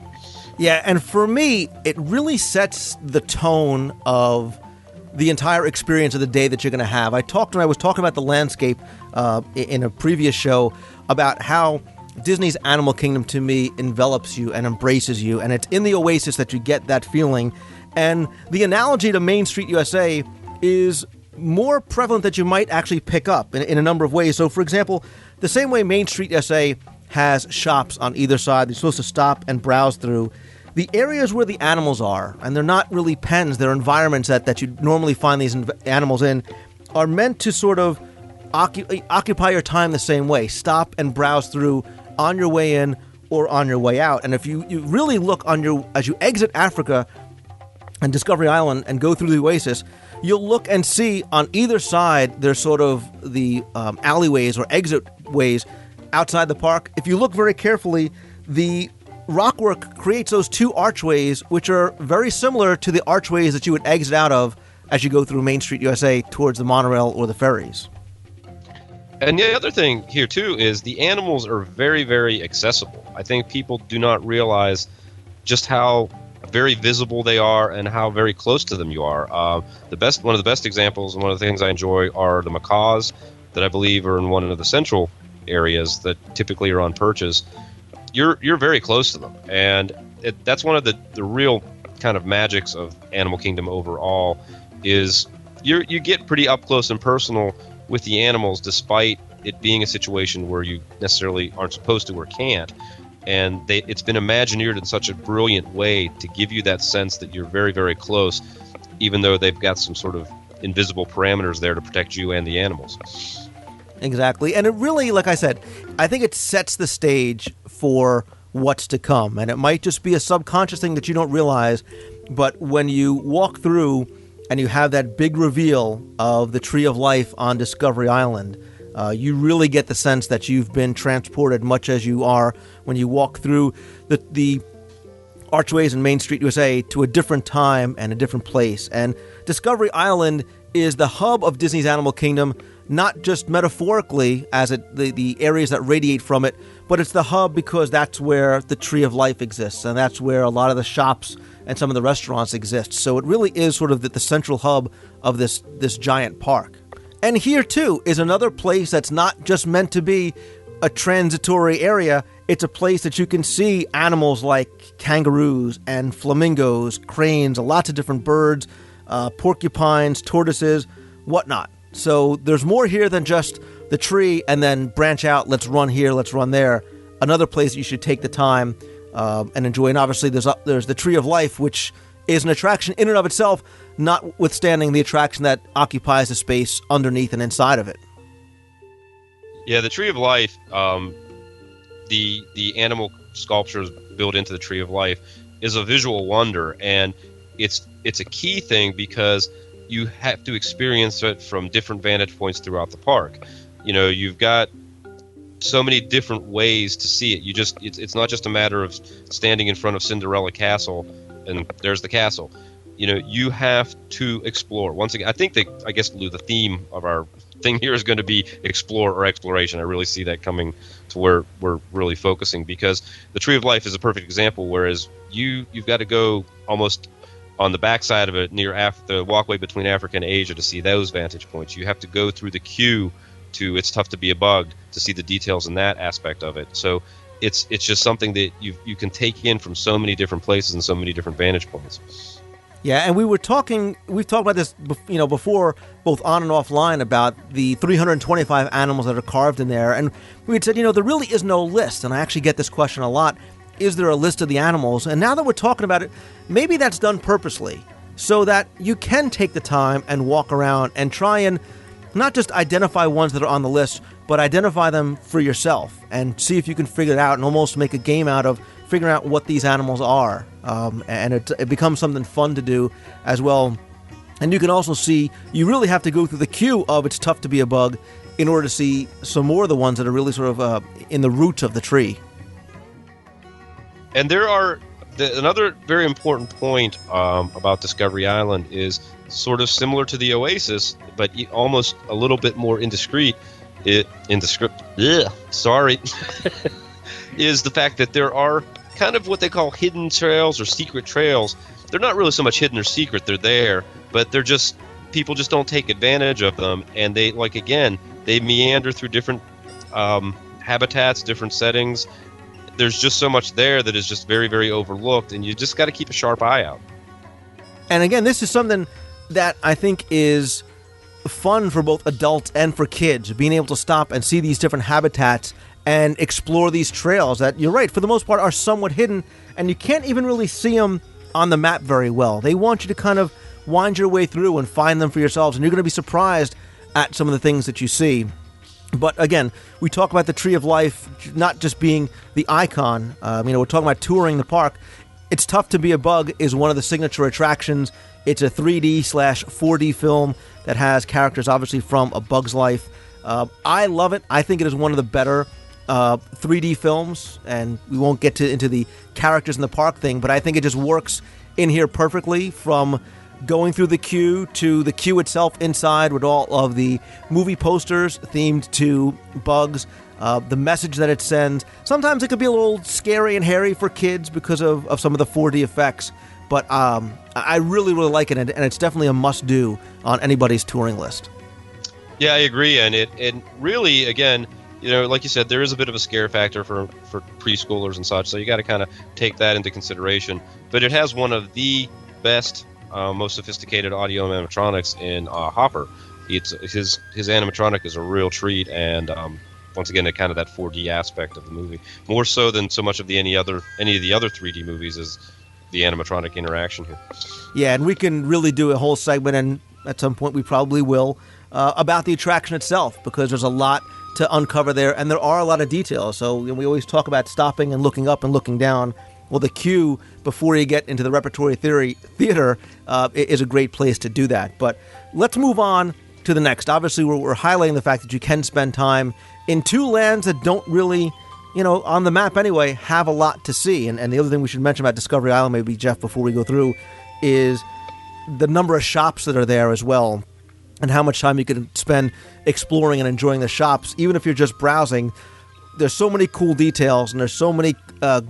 Yeah, and for me, it really sets the tone of the entire experience of the day that you're going to have. I was talking about the landscape in a previous show about how Disney's Animal Kingdom, to me, envelops you and embraces you, and it's in the Oasis that you get that feeling. And the analogy to Main Street USA is more prevalent that you might actually pick up in a number of ways. So, for example, the same way Main Street USA has shops on either side you're supposed to stop and browse through, the areas where the animals are, and they're not really pens, they're environments that you normally find these animals in, are meant to sort of occupy your time the same way. Stop and browse through on your way in or on your way out. And if you really look as you exit Africa and Discovery Island and go through the Oasis, you'll look and see on either side there's sort of the alleyways or exit ways outside the park. If you look very carefully, the rockwork creates those two archways, which are very similar to the archways that you would exit out of as you go through Main Street USA towards the monorail or the ferries. And the other thing here, too, is the animals are very, very accessible. I think people do not realize just how very visible they are and how very close to them you are. One of the best examples, and one of the things I enjoy, are the macaws that I believe are in one of the central areas that typically are on perches. You're very close to them, and that's one of the real kind of magics of Animal Kingdom overall, is you get pretty up close and personal with the animals, despite it being a situation where you necessarily aren't supposed to or can't. And it's been imagineered in such a brilliant way to give you that sense that you're very, very close, even though they've got some sort of invisible parameters there to protect you and the animals. Exactly. And it really, like I said, I think it sets the stage for what's to come. And it might just be a subconscious thing that you don't realize, but when you walk through and you have that big reveal of the Tree of Life on Discovery Island, you really get the sense that you've been transported, much as you are when you walk through the archways in Main Street USA, to a different time and a different place. And Discovery Island is the hub of Disney's Animal Kingdom, not just metaphorically as the areas that radiate from it, but it's the hub because that's where the Tree of Life exists, and that's where a lot of the shops and some of the restaurants exist. So it really is sort of the central hub of this giant park. And here, too, is another place that's not just meant to be a transitory area. It's a place that you can see animals like kangaroos and flamingos, cranes, lots of different birds, porcupines, tortoises, whatnot. So there's more here than just the tree and then branch out, let's run here, let's run there. Another place you should take the time and enjoy. And obviously there's the Tree of Life, which is an attraction in and of itself, notwithstanding the attraction that occupies the space underneath and inside of it. Yeah, the Tree of Life, the animal sculptures built into the Tree of Life is a visual wonder, and it's a key thing because you have to experience it from different vantage points throughout the park. You know, you've got so many different ways to see it. It's not just a matter of standing in front of Cinderella Castle and there's the castle. You know, you have to explore. Once again, I guess, Lou, the theme of our thing here is going to be explore or exploration. I really see that coming to where we're really focusing, because the Tree of Life is a perfect example, whereas you've got to go almost on the backside of it near the walkway between Africa and Asia to see those vantage points. You have to go through the queue to It's Tough to Be a Bug to see the details in that aspect of it. So it's just something that you can take in from so many different places and so many different vantage points. Yeah, and we've talked about this, before, both on and offline, about the 325 animals that are carved in there. And we had said, there really is no list. And I actually get this question a lot. Is there a list of the animals? And now that we're talking about it, maybe that's done purposely so that you can take the time and walk around and try and not just identify ones that are on the list, but identify them for yourself and see if you can figure it out and almost make a game out of figuring out what these animals are. And it becomes something fun to do as well. And you can also see, you really have to go through the queue of It's Tough to Be a Bug in order to see some more of the ones that are really sort of in the roots of the tree. And there are another very important point about Discovery Island is sort of similar to the Oasis, but almost a little bit more indiscreet. Is the fact that there are kind of what they call hidden trails or secret trails. They're not really so much hidden or secret; they're there, but they're just people just don't take advantage of them, and they meander through different habitats, different settings. There's just so much there that is just very, very overlooked, and you just got to keep a sharp eye out. And again, this is something that I think is fun for both adults and for kids, being able to stop and see these different habitats and explore these trails that, you're right, for the most part are somewhat hidden, and you can't even really see them on the map very well. They want you to kind of wind your way through and find them for yourselves, and you're going to be surprised at some of the things that you see. But again, we talk about the Tree of Life not just being the icon. We're talking about touring the park. It's Tough to Be a Bug is one of the signature attractions. It's a 3D/4D film that has characters, obviously, from A Bug's Life. I love it. I think it is one of the better 3D films, and we won't get into the characters in the park thing, but I think it just works in here perfectly, from going through the queue to the queue itself inside with all of the movie posters themed to bugs, the message that it sends. Sometimes it could be a little scary and hairy for kids because of some of the 4D effects, but I really, really like it, and it's definitely a must-do on anybody's touring list. Yeah, I agree, and it really, again, like you said, there is a bit of a scare factor for preschoolers and such, so you got to kind of take that into consideration. But it has one of the best, most sophisticated audio animatronics in Hopper. His animatronic is a real treat, and once again, kind of that 4D aspect of the movie, more so than so much of any of the other 3D movies, is the animatronic interaction here. Yeah, and we can really do a whole segment, and at some point we probably will, about the attraction itself, because there's a lot to uncover there, and there are a lot of details. So we always talk about stopping and looking up and looking down. Well, the queue before you get into the Repertory Theater is a great place to do that. But let's move on to the next. Obviously, we're highlighting the fact that you can spend time in two lands that don't really, on the map anyway, have a lot to see. And the other thing we should mention about Discovery Island, maybe, Jeff, before we go through, is the number of shops that are there as well. and how much time you can spend exploring and enjoying the shops. Even if you're just browsing, there's so many cool details, and there's so many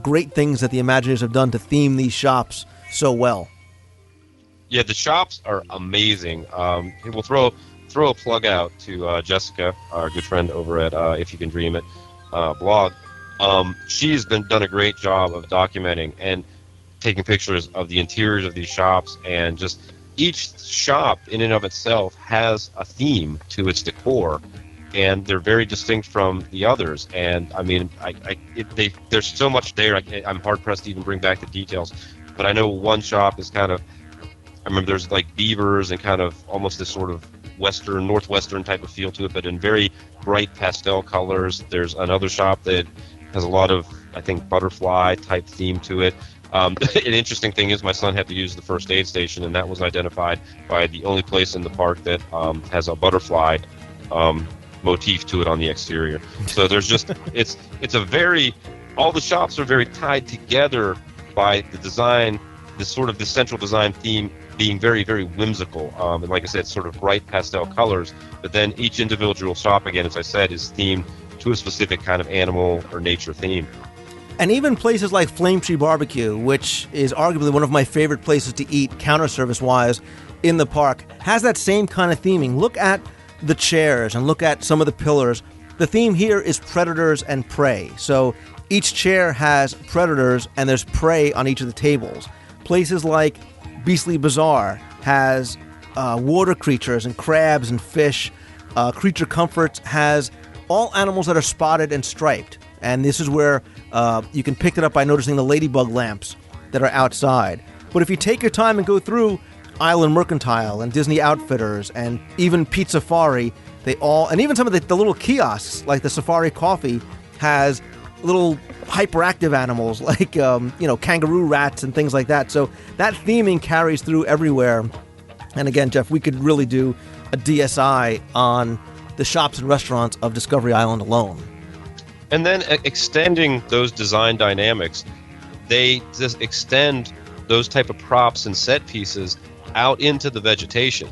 great things that the Imagineers have done to theme these shops so well. Yeah, the shops are amazing. We'll throw a plug out to Jessica, our good friend over at If You Can Dream It blog. She's done a great job of documenting and taking pictures of the interiors of these shops, and just each shop in and of itself has a theme to its decor, and they're very distinct from the others. And I mean, there's so much there. I'm hard pressed to even bring back the details, but I know one shop is kind of, I remember there's like beavers and kind of almost this sort of northwestern type of feel to it, but in very bright pastel colors. There's another shop that has a lot of, I think, butterfly type theme to it. An interesting thing is my son had to use the first aid station, and that was identified by the only place in the park that has a butterfly motif to it on the exterior. So there's just it's a very, all the shops are very tied together by the design, this sort of the central design theme being very, very whimsical, and like I said, sort of bright pastel colors. But then each individual shop, again, as I said, is themed to a specific kind of animal or nature theme. And even places like Flame Tree Barbecue, which is arguably one of my favorite places to eat counter service wise in the park, has that same kind of theming. Look at the chairs and look at some of the pillars. The theme here is predators and prey. So each chair has predators and there's prey on each of the tables. Places like Beastly Bazaar has water creatures and crabs and fish. Creature Comforts has all animals that are spotted and striped. And this is where you can pick it up by noticing the ladybug lamps that are outside. But if you take your time and go through Island Mercantile and Disney Outfitters and even Pete Safari, they all, and even some of the little kiosks like the Safari Coffee has little hyperactive animals like kangaroo rats and things like that. So that theming carries through everywhere. And again, Jeff, we could really do a DSI on the shops and restaurants of Discovery Island alone. And then extending those design dynamics, they just extend those type of props and set pieces out into the vegetation.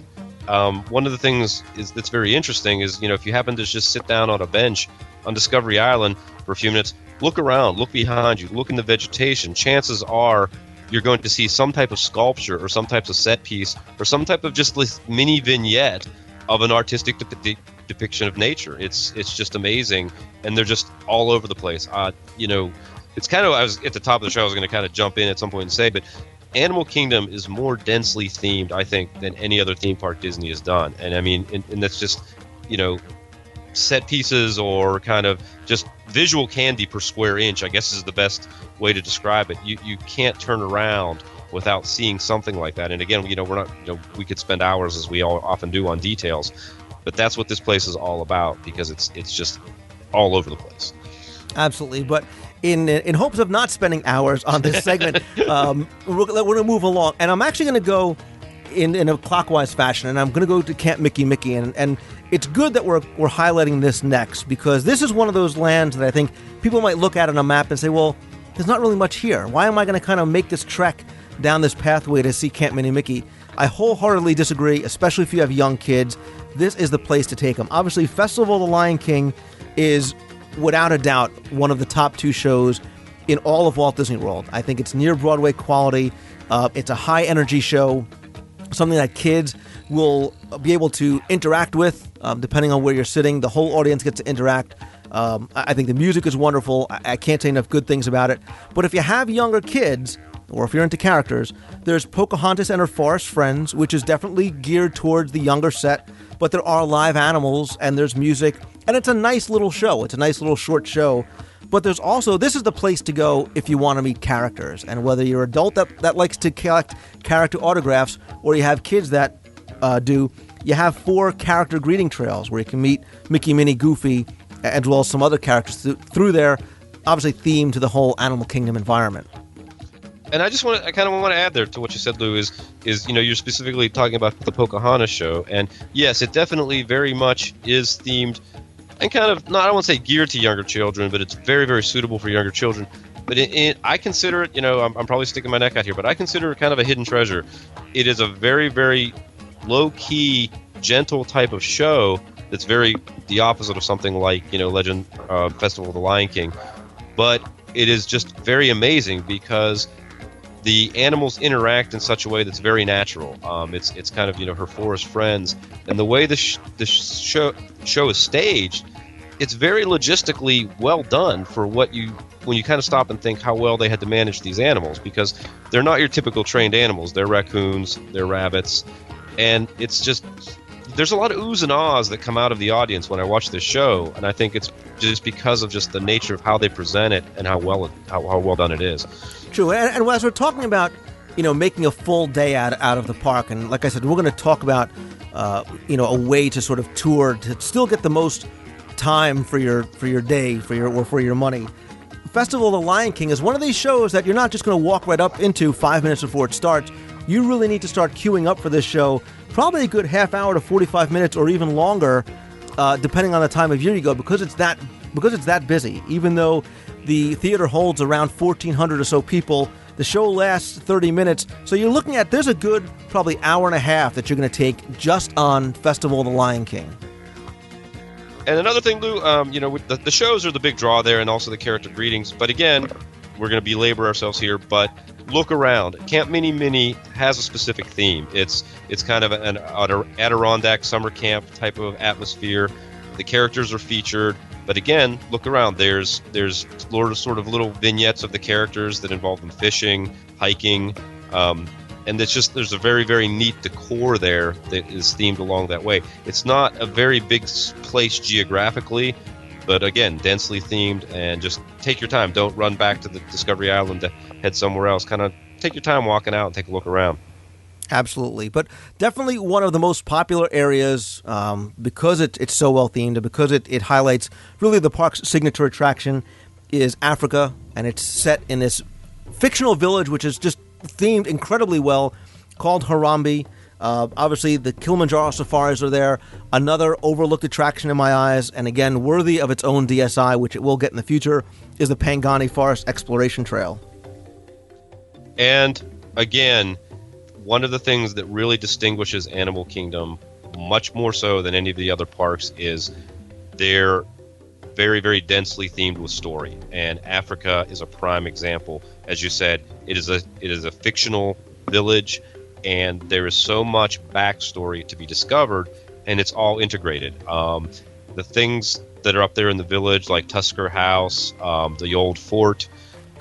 One of the things that's very interesting is, if you happen to just sit down on a bench on Discovery Island for a few minutes, look around, look behind you, look in the vegetation. Chances are you're going to see some type of sculpture or some type of set piece or some type of just this mini vignette of an artistic depiction of nature. It's just amazing, and they're just all over the place. It's kind of, I was at the top of the show, I was going to kind of jump in at some point and say, but Animal Kingdom is more densely themed, I think, than any other theme park Disney has done. And I mean, and that's just, set pieces or kind of just visual candy per square inch, I guess is the best way to describe it. You can't turn around without seeing something like that. And again, we're not, we could spend hours, as we all often do, on details, but that's what this place is all about, because it's just all over the place. Absolutely. But in hopes of not spending hours on this segment, we're going to move along. And I'm actually going to go in a clockwise fashion, and I'm going to go to Camp Mickey Mickey. And it's good that we're highlighting this next, because this is one of those lands that I think people might look at on a map and say, well, there's not really much here. Why am I going to kind of make this trek down this pathway to see Camp Minnie Mickey? I wholeheartedly disagree, especially if you have young kids. This is the place to take them. Obviously, Festival of the Lion King is, without a doubt, one of the top two shows in all of Walt Disney World. I think it's near Broadway quality. It's a high-energy show, something that kids will be able to interact with, depending on where you're sitting. The whole audience gets to interact. I think the music is wonderful. I can't say enough good things about it. But if you have younger kids, or if you're into characters, there's Pocahontas and her forest friends, which is definitely geared towards the younger set, but there are live animals and there's music, and it's a nice little show. It's a nice little short show. But there's also, this is the place to go if you want to meet characters, and whether you're an adult that likes to collect character autographs, or you have kids that do, you have 4 character greeting trails where you can meet Mickey, Minnie, Goofy, as well as some other characters through there, obviously themed to the whole Animal Kingdom environment. And I kind of want to add there to what you said, Lou, is you're specifically talking about the Pocahontas show, and yes, it definitely very much is themed and kind of, I don't want to say geared to younger children, but it's very, very suitable for younger children. But I consider it, I'm probably sticking my neck out here, but I consider it kind of a hidden treasure. It is a very, very low-key gentle type of show that's very the opposite of something like, Legend Festival of the Lion King. But it is just very amazing because the animals interact in such a way that's very natural. It's kind of, her forest friends. And the way the show is staged, it's very logistically well done for when you kind of stop and think how well they had to manage these animals, because they're not your typical trained animals. They're raccoons, they're rabbits, and it's just, there's a lot of oohs and ahs that come out of the audience when I watch this show, and I think it's just because of just the nature of how they present it and how well done it is. True, and as we're talking about, making a full day out of the park, and like I said, we're going to talk about, a way to sort of tour to still get the most time for your day, for your money. Festival of the Lion King is one of these shows that you're not just going to walk right up into 5 minutes before it starts. You really need to start queuing up for this show, probably a good half hour to 45 minutes or even longer, depending on the time of year you go, because it's that busy. Even though the theater holds around 1,400 or so people, the show lasts 30 minutes, so you're looking at, there's a good probably hour and a half that you're going to take just on Festival of the Lion King. And another thing, Lou, with the shows are the big draw there, and also the character greetings. But again, we're going to belabor ourselves here, but look around. Camp Mini Mini has a specific theme. It's kind of an Adirondack summer camp type of atmosphere. The characters are featured, but again, look around. There's sort of little vignettes of the characters that involve them fishing, hiking, and there's a very, very neat decor there that is themed along that way. It's not a very big place geographically, but again, densely themed, and just take your time. Don't run back to the Discovery Island to head somewhere else. Kind of take your time walking out and take a look around. Absolutely. But definitely one of the most popular areas because it's so well themed, and because it highlights really the park's signature attraction is Africa, and it's set in this fictional village which is just themed incredibly well, called Harambe. Obviously, the Kilimanjaro safaris are there. Another overlooked attraction in my eyes, and again, worthy of its own DSI, which it will get in the future, is the Pangani Forest Exploration Trail. And again, one of the things that really distinguishes Animal Kingdom, much more so than any of the other parks, is they're very, very densely themed with story. And Africa is a prime example. As you said, it is a fictional village, and there is so much backstory to be discovered, and it's all integrated. The things that are up there in the village, like Tusker House, the old fort,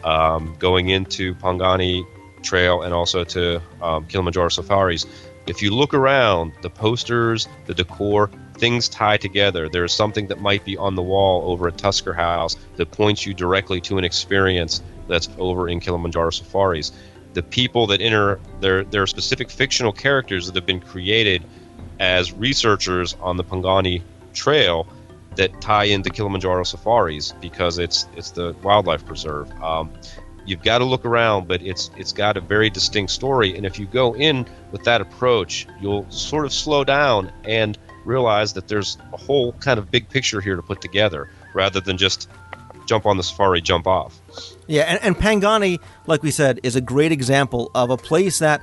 going into Pangani Trail, and also to Kilimanjaro Safaris. If you look around, the posters, the decor, things tie together. There is something that might be on the wall over at Tusker House that points you directly to an experience that's over in Kilimanjaro Safaris. The people that enter, there are specific fictional characters that have been created as researchers on the Pangani Trail that tie into Kilimanjaro Safaris because it's the wildlife preserve. You've got to look around, but it's got a very distinct story, and if you go in with that approach, you'll sort of slow down and realize that there's a whole kind of big picture here to put together, rather than just jump on the safari, jump off. Yeah, and Pangani, like we said, is a great example of a place that,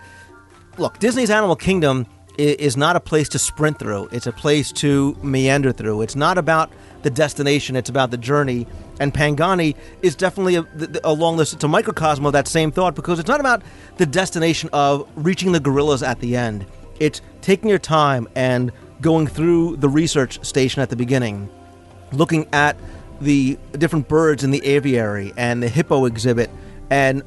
look, Disney's Animal Kingdom is not a place to sprint through. It's a place to meander through. It's not about the destination, it's about the journey. And Pangani is definitely along this, it's a microcosm of that same thought, because it's not about the destination of reaching the gorillas at the end. It's taking your time and going through the research station at the beginning, looking at the different birds in the aviary and the hippo exhibit, and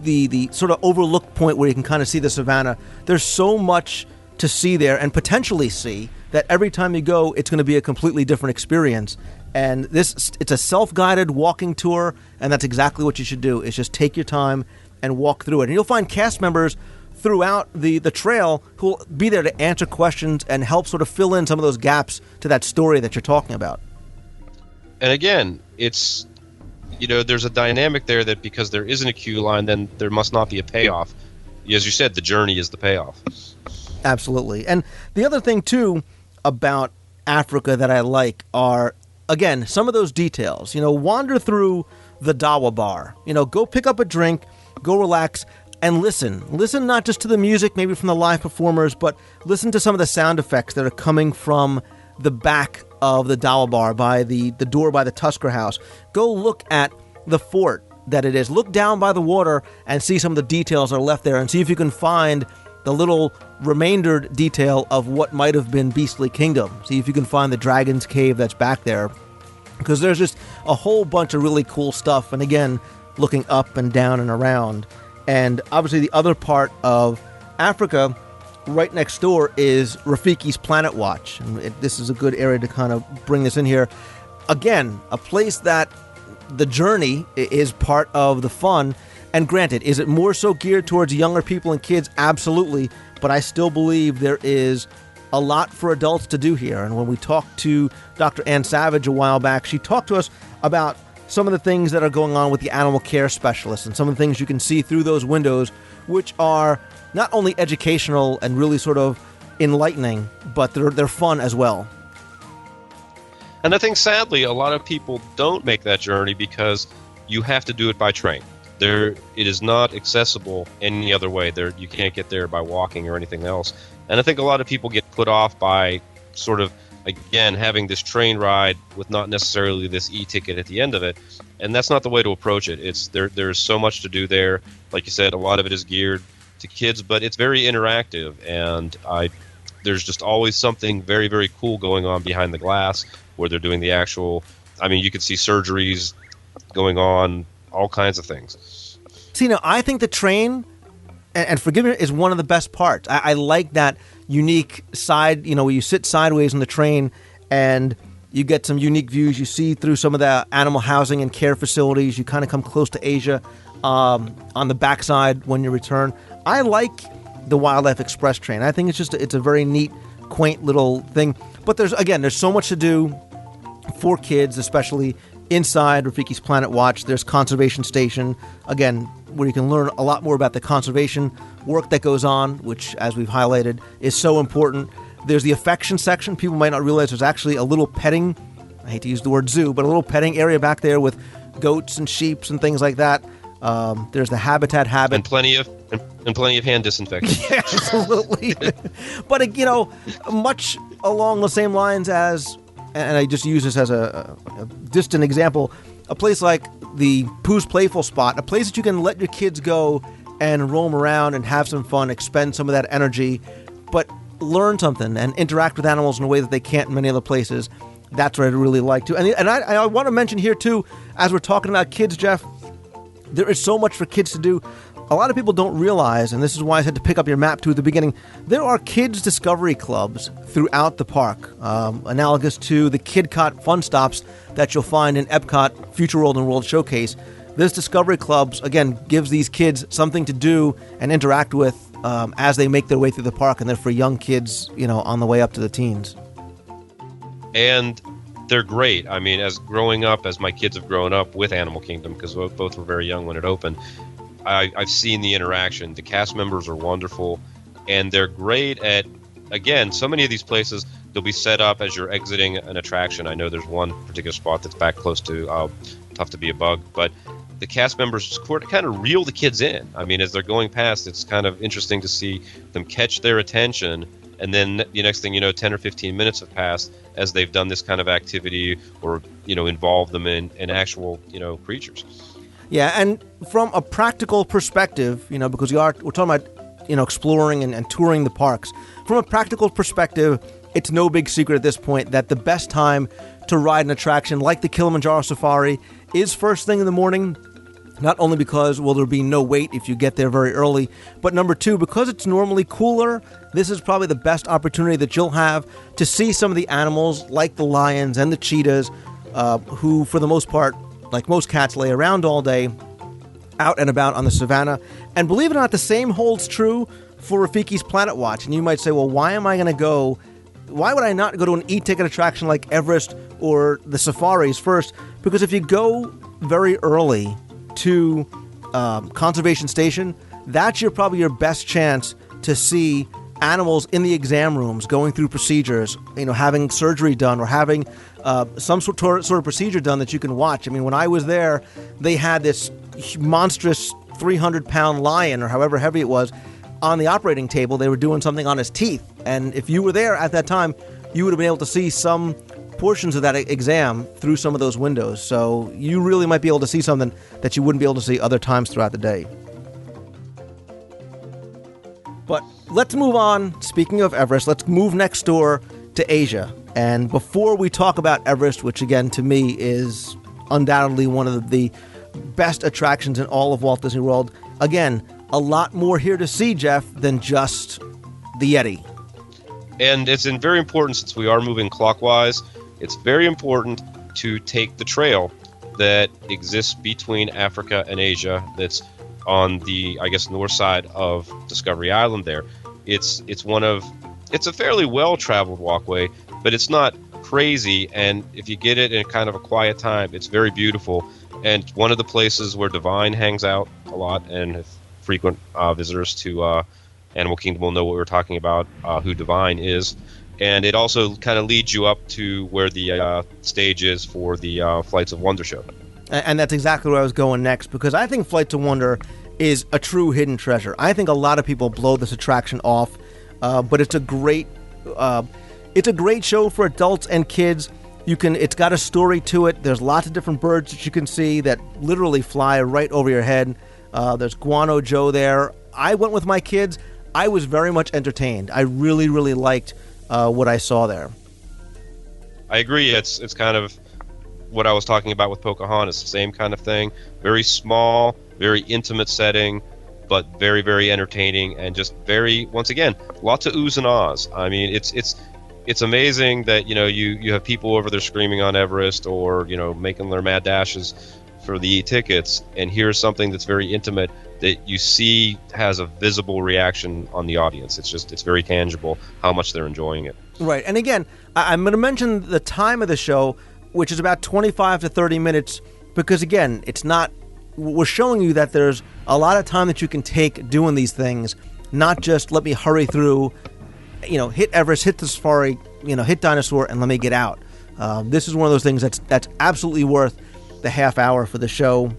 the sort of overlooked point where you can kind of see the savannah. There's so much to see there and potentially see that every time you go, it's going to be a completely different experience. And it's a self-guided walking tour, and that's exactly what you should do, is just take your time and walk through it. And you'll find cast members throughout the trail who will be there to answer questions and help sort of fill in some of those gaps to that story that you're talking about. And again, it's, there's a dynamic there that because there isn't a queue line, then there must not be a payoff. As you said, the journey is the payoff. Absolutely. And the other thing, too, about Africa that I like are, again, some of those details. Wander through the Dawa bar. Go pick up a drink, go relax. and listen. Listen not just to the music, maybe from the live performers, but listen to some of the sound effects that are coming from the back of the Dawa Bar, by the door by the Tusker House. Go look at the fort that it is. Look down by the water and see some of the details that are left there, and see if you can find the little remaindered detail of what might have been Beastly Kingdom. See if you can find the Dragon's Cave that's back there, because there's just a whole bunch of really cool stuff. And again, looking up and down and around. And obviously the other part of Africa right next door is Rafiki's Planet Watch. And this is a good area to kind of bring this in here. Again, a place that the journey is part of the fun. And granted, is it more so geared towards younger people and kids? Absolutely. But I still believe there is a lot for adults to do here. And when we talked to Dr. Ann Savage a while back, she talked to us about some of the things that are going on with the animal care specialists and some of the things you can see through those windows, which are not only educational and really sort of enlightening, but they're fun as well. And I think, sadly, a lot of people don't make that journey because you have to do it by train. It is not accessible any other way. You can't get there by walking or anything else. And I think a lot of people get put off by sort of, again, having this train ride with not necessarily this e-ticket at the end of it. And that's not the way to approach it. There's so much to do there. Like you said, a lot of it is geared to kids, but it's very interactive. And there's just always something very, very cool going on behind the glass where they're doing the actual, you can see surgeries going on, all kinds of things. See, now, I think the train, and forgive me, is one of the best parts. I like that unique side, where you sit sideways on the train and you get some unique views. You see through some of the animal housing and care facilities. You kind of come close to Asia on the backside when you return. I like the Wildlife Express train. I think it's a very neat, quaint little thing. But there's so much to do for kids, especially inside Rafiki's Planet Watch. There's Conservation Station, again, where you can learn a lot more about the conservation work that goes on, which, as we've highlighted, is so important. There's the affection section. People might not realize there's actually a little petting, I hate to use the word zoo, but a little petting area back there with goats and sheep and things like that. There's the habitat habit. And plenty of hand disinfection. Yeah, absolutely. But, much along the same lines as, and I just use this as a distant example, a place like the Pooh's Playful Spot, a place that you can let your kids go and roam around and have some fun, expend some of that energy, but learn something and interact with animals in a way that they can't in many other places. That's what I really like too. And I want to mention here too, as we're talking about kids, Jeff, there is so much for kids to do. A lot of people don't realize, and this is why I had to pick up your map too at the beginning, there are kids' discovery clubs throughout the park, analogous to the KidCot fun stops that you'll find in Epcot, Future World, and World Showcase. This discovery clubs, again, gives these kids something to do and interact with as they make their way through the park, and they're for young kids, on the way up to the teens. And they're great. As my kids have grown up with Animal Kingdom, because both were very young when it opened, I've seen the interaction. The cast members are wonderful, and they're great at, again, so many of these places, they'll be set up as you're exiting an attraction. I know there's one particular spot that's back close to Tough to Be a Bug, but the cast members kind of reel the kids in. As they're going past, it's kind of interesting to see them catch their attention, and then the next thing you know, 10 or 15 minutes have passed as they've done this kind of activity or, involve them in actual, creatures. Yeah, and from a practical perspective, because we're talking about, exploring and touring the parks. From a practical perspective, it's no big secret at this point that the best time to ride an attraction like the Kilimanjaro Safari is first thing in the morning, not only because, there'll be no wait if you get there very early, but number two, because it's normally cooler, this is probably the best opportunity that you'll have to see some of the animals like the lions and the cheetahs, who, for the most part, like most cats, lay around all day, out and about on the savannah. And believe it or not, the same holds true for Rafiki's Planet Watch. And you might say, well, why would I not go to an e-ticket attraction like Everest or the safaris first? Because if you go very early to Conservation Station, that's probably your best chance to see animals in the exam rooms going through procedures, having surgery done or having some sort of procedure done that you can watch. When I was there, they had this monstrous 300-pound lion, or however heavy it was, on the operating table. They were doing something on his teeth. And if you were there at that time, you would have been able to see some portions of that exam through some of those windows. So you really might be able to see something that you wouldn't be able to see other times throughout the day. But let's move on. Speaking of Everest, let's move next door to Asia. And before we talk about Everest, which again to me is undoubtedly one of the best attractions in all of Walt Disney World, again, a lot more here to see, Jeff, than just the Yeti. And it's very important, since we are moving clockwise, it's very important to take the trail that exists between Africa and Asia that's on the, I guess, north side of Discovery Island there. It's a fairly well-traveled walkway, but it's not crazy, and if you get it in kind of a quiet time, it's very beautiful. And one of the places where Divine hangs out a lot, and if frequent visitors to Animal Kingdom will know what we're talking about, who Divine is. And it also kind of leads you up to where the stage is for the Flights of Wonder show. And that's exactly where I was going next, because I think Flights of Wonder is a true hidden treasure. I think a lot of people blow this attraction off, but it's a great show for adults and kids. It's got a story to it. There's lots of different birds that you can see that literally fly right over your head. There's Guano Joe there. I went with my kids. I was very much entertained. I really, really liked what I saw there. I agree. It's kind of what I was talking about with Pocahontas. The same kind of thing. Very small, very intimate setting, but very, very entertaining, and just very, once again, lots of oohs and ahs. I mean, it's amazing that you have people over there screaming on Everest, or making their mad dashes for the tickets, and here's something that's very intimate that you see has a visible reaction on the audience. It's very tangible how much they're enjoying it. Right, and again, I'm going to mention the time of the show, which is about 25 to 30 minutes, because again, we're showing you that there's a lot of time that you can take doing these things, not just let me hurry through, hit Everest, hit the safari, hit Dinosaur, and let me get out. This is one of those things that's absolutely worth the half hour for the show.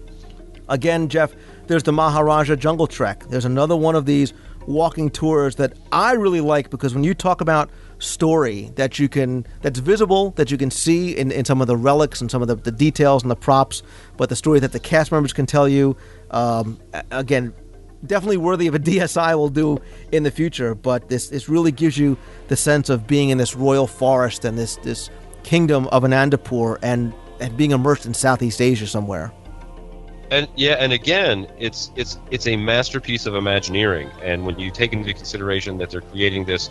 Again, Jeff, there's the Maharaja Jungle Trek. There's another one of these walking tours that I really like, because when you talk about story that's visible, that you can see in some of the relics and some of the details and the props, but the story that the cast members can tell you, again, definitely worthy of a DSI will do in the future. But this really gives you the sense of being in this royal forest and this kingdom of Anandapur and being immersed in Southeast Asia somewhere. And again, it's a masterpiece of Imagineering. And when you take into consideration that they're creating this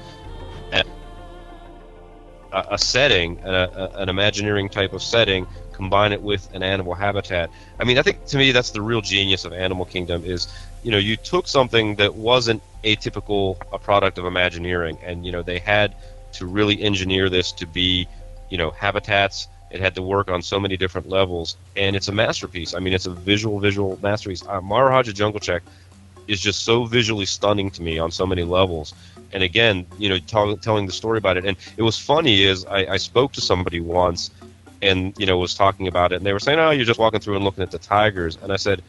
a setting, an Imagineering type of setting, combine it with an animal habitat. I mean, I think to me that's the real genius of Animal Kingdom is, you took something that wasn't atypical, a product of Imagineering, and they had to really engineer this to be, habitats. It had to work on so many different levels, and it's a masterpiece. I mean, it's a visual masterpiece. Maharaja Jungle Trek is just so visually stunning to me on so many levels. And again, telling the story about it. And it was funny is I spoke to somebody once and, was talking about it, and they were saying, oh, you're just walking through and looking at the tigers. And I said,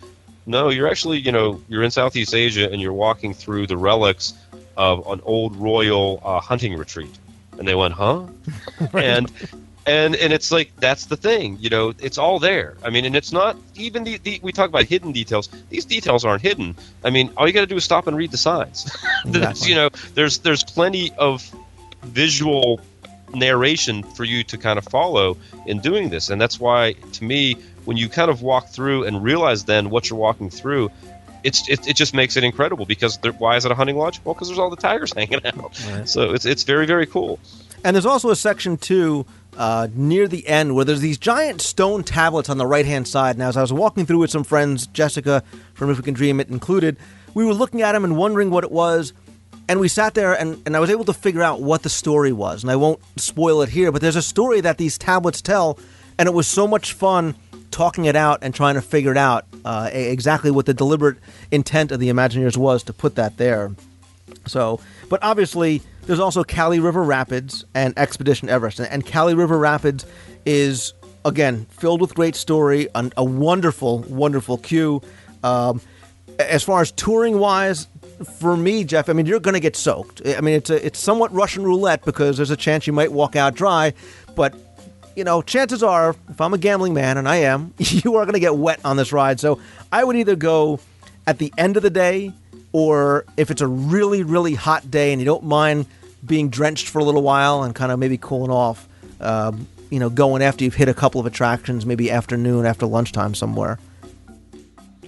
no, you're actually, you're in Southeast Asia, and you're walking through the relics of an old royal hunting retreat. And they went, huh? Right. And it's like, that's the thing, it's all there. I mean, and it's not even we talk about hidden details. These details aren't hidden. I mean, all you got to do is stop and read the signs. There's plenty of visual narration for you to kind of follow in doing this. And that's why, to me, when you kind of walk through and realize then what you're walking through, it just makes it incredible. Because why is it a hunting lodge? Well, because there's all the tigers hanging out. Right. So it's very, very cool. And there's also a section, too, near the end, where there's these giant stone tablets on the right-hand side. Now, as I was walking through with some friends, Jessica from If We Can Dream It included, we were looking at them and wondering what it was, and we sat there, and I was able to figure out what the story was. And I won't spoil it here, but there's a story that these tablets tell, and it was so much fun talking it out and trying to figure it out, exactly what the deliberate intent of the Imagineers was to put that there. So, but obviously, there's also Kali River Rapids and Expedition Everest. And Kali River Rapids is, again, filled with great story, a wonderful, wonderful queue. As far as touring wise, for me, Jeff, I mean, you're going to get soaked. I mean, it's somewhat Russian roulette because there's a chance you might walk out dry, but chances are, if I'm a gambling man, and I am, you are going to get wet on this ride. So I would either go at the end of the day, or if it's a really, really hot day and you don't mind being drenched for a little while and kind of maybe cooling off, going after you've hit a couple of attractions, maybe afternoon, after lunchtime somewhere.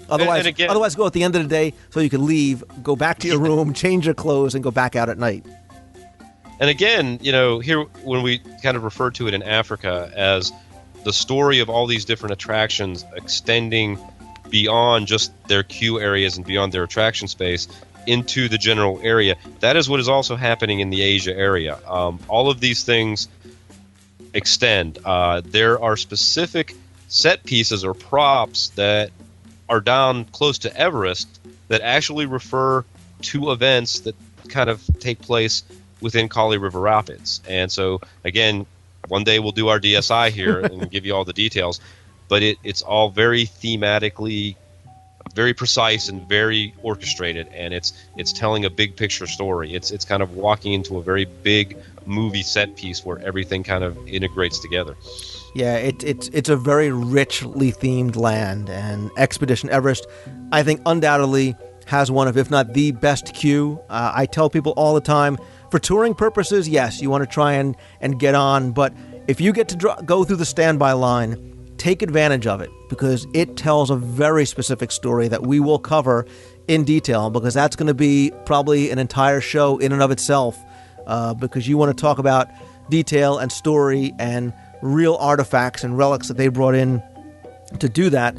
Otherwise, go at the end of the day so you can leave, go back to your room, change your clothes, and go back out at night. And again, here when we kind of refer to it in Africa as the story of all these different attractions extending beyond just their queue areas and beyond their attraction space into the general area, that is what is also happening in the Asia area. All of these things extend. There are specific set pieces or props that are down close to Everest that actually refer to events that kind of take place within Kali River Rapids. And so, again, one day we'll do our DSI here and give you all the details, but it's all very thematically very precise and very orchestrated, and it's telling a big picture story. It's kind of walking into a very big movie set piece where everything kind of integrates together. Yeah, it's a very richly themed land, and Expedition Everest, I think, undoubtedly has one of, if not the best queue. I tell people all the time, for touring purposes, yes, you want to try and get on, but if you get to go through the standby line, take advantage of it, because it tells a very specific story that we will cover in detail, because that's going to be probably an entire show in and of itself, because you want to talk about detail and story and real artifacts and relics that they brought in to do that.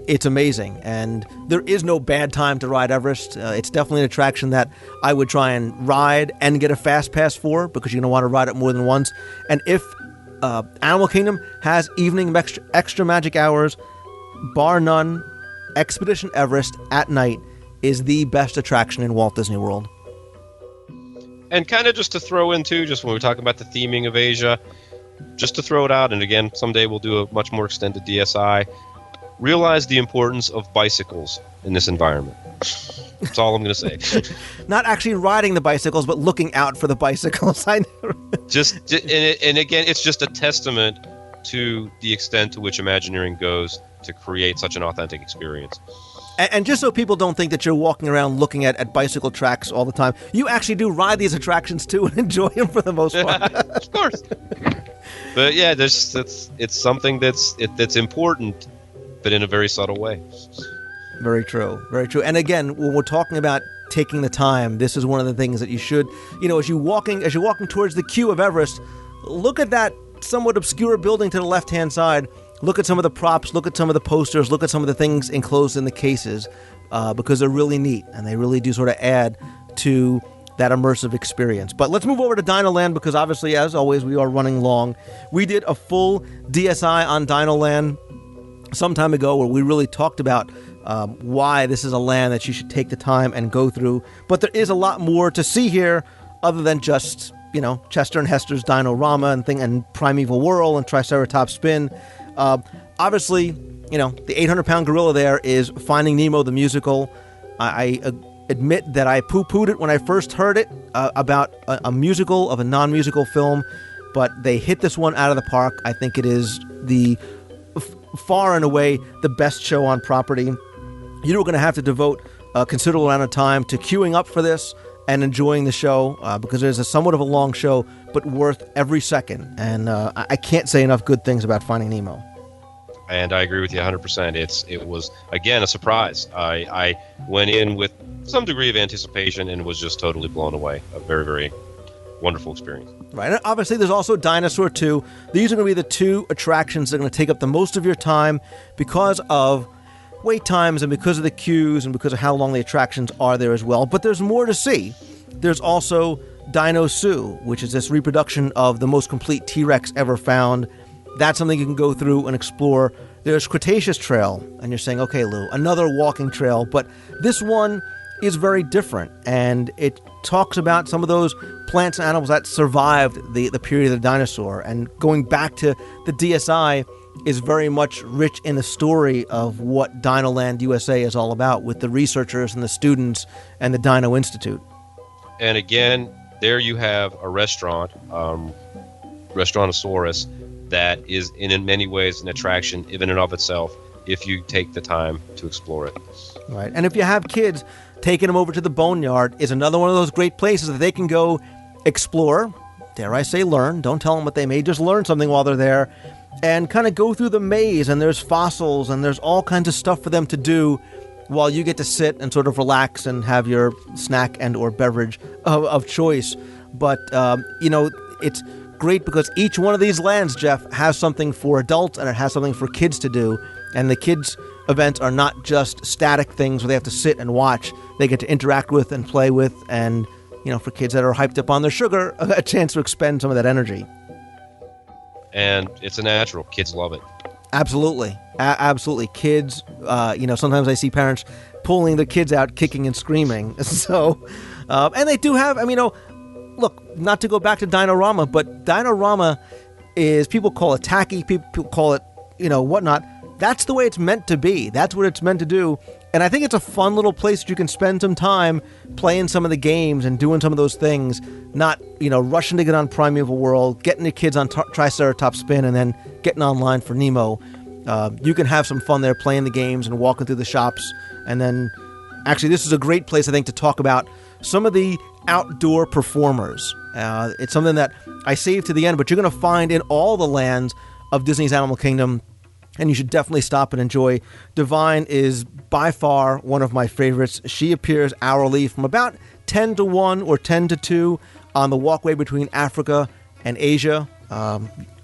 It's amazing, and there is no bad time to ride Everest. It's definitely an attraction that I would try and ride and get a fast pass for, because you're going to want to ride it more than once. And if Animal Kingdom has evening extra magic hours, bar none, Expedition Everest at night is the best attraction in Walt Disney World. And kind of just to throw in too, just when we're talking about the theming of Asia, just to throw it out, and again, someday we'll do a much more extended DSI, realize the importance of bicycles in this environment. That's all I'm going to say. Not actually riding the bicycles, but looking out for the bicycles. And again, it's just a testament to the extent to which Imagineering goes to create such an authentic experience. And just so people don't think that you're walking around looking at bicycle tracks all the time, you actually do ride these attractions too and enjoy them for the most part. Of course. But yeah, it's something that's important, but in a very subtle way. Very true. Very true. And again, when we're talking about taking the time, this is one of the things that you should, as you're walking towards the queue of Everest, look at that somewhat obscure building to the left-hand side. Look at some of the props, look at some of the posters, look at some of the things enclosed in the cases, because they're really neat, and they really do sort of add to that immersive experience. But let's move over to Dinoland, because obviously, as always, we are running long. We did a full DSI on Dinoland some time ago where we really talked about why this is a land that you should take the time and go through. But there is a lot more to see here other than just, Chester and Hester's Dino-Rama and Primeval Whirl and Triceratops Spin. Obviously, the 800-pound gorilla there is Finding Nemo the musical. I admit that I poo-pooed it when I first heard it about a musical of a non-musical film, but they hit this one out of the park. I think it is the far and away the best show on property. You're going to have to devote a considerable amount of time to queuing up for this and enjoying the show, because it is somewhat of a long show, but worth every second. And I can't say enough good things about Finding Nemo. And I agree with you 100%. It was, again, a surprise. I went in with some degree of anticipation and was just totally blown away. A very, very wonderful experience. Right. And obviously, there's also Dinosaur 2. These are going to be the two attractions that are going to take up the most of your time because of wait times and because of the queues and because of how long the attractions are there as well. But there's more to see. There's also Dino Zoo, which is this reproduction of the most complete T-Rex ever found. That's something you can go through and explore. There's Cretaceous Trail, and you're saying, okay, Lou, another walking trail, but this one is very different, and it talks about some of those plants and animals that survived the period of the dinosaur. And going back to the DSI, is very much rich in the story of what Dinoland USA is all about, with the researchers and the students and the Dino Institute. And again, there you have a restaurant, Restaurantosaurus, that is in many ways an attraction in and of itself if you take the time to explore it. Right. And if you have kids, taking them over to the Boneyard is another one of those great places that they can go explore, dare I say learn, don't tell them what they may, just learn something while they're there, and kind of go through the maze, and there's fossils, and there's all kinds of stuff for them to do while you get to sit and sort of relax and have your snack and or beverage of choice. But, it's great because each one of these lands, Jeff, has something for adults and it has something for kids to do. And the kids' events are not just static things where they have to sit and watch. They get to interact with and play with, and, for kids that are hyped up on their sugar, a chance to expend some of that energy. And it's a natural. Kids love it. Absolutely. Absolutely. Kids, sometimes I see parents pulling their kids out, kicking and screaming. So, and they do have, look, not to go back to Dinorama, but Dinorama is, people call it tacky, people call it, whatnot. That's the way it's meant to be. That's what it's meant to do. And I think it's a fun little place that you can spend some time playing some of the games and doing some of those things, not, rushing to get on Primeval World, getting the kids on Triceratops Spin, and then getting online for Nemo. You can have some fun there playing the games and walking through the shops. And then, actually, this is a great place, I think, to talk about some of the outdoor performers. It's something that I saved to the end, but you're going to find in all the lands of Disney's Animal Kingdom, and you should definitely stop and enjoy. Divine is by far one of my favorites. She appears hourly from about 10 to 1 or 10 to 2 on the walkway between Africa and Asia.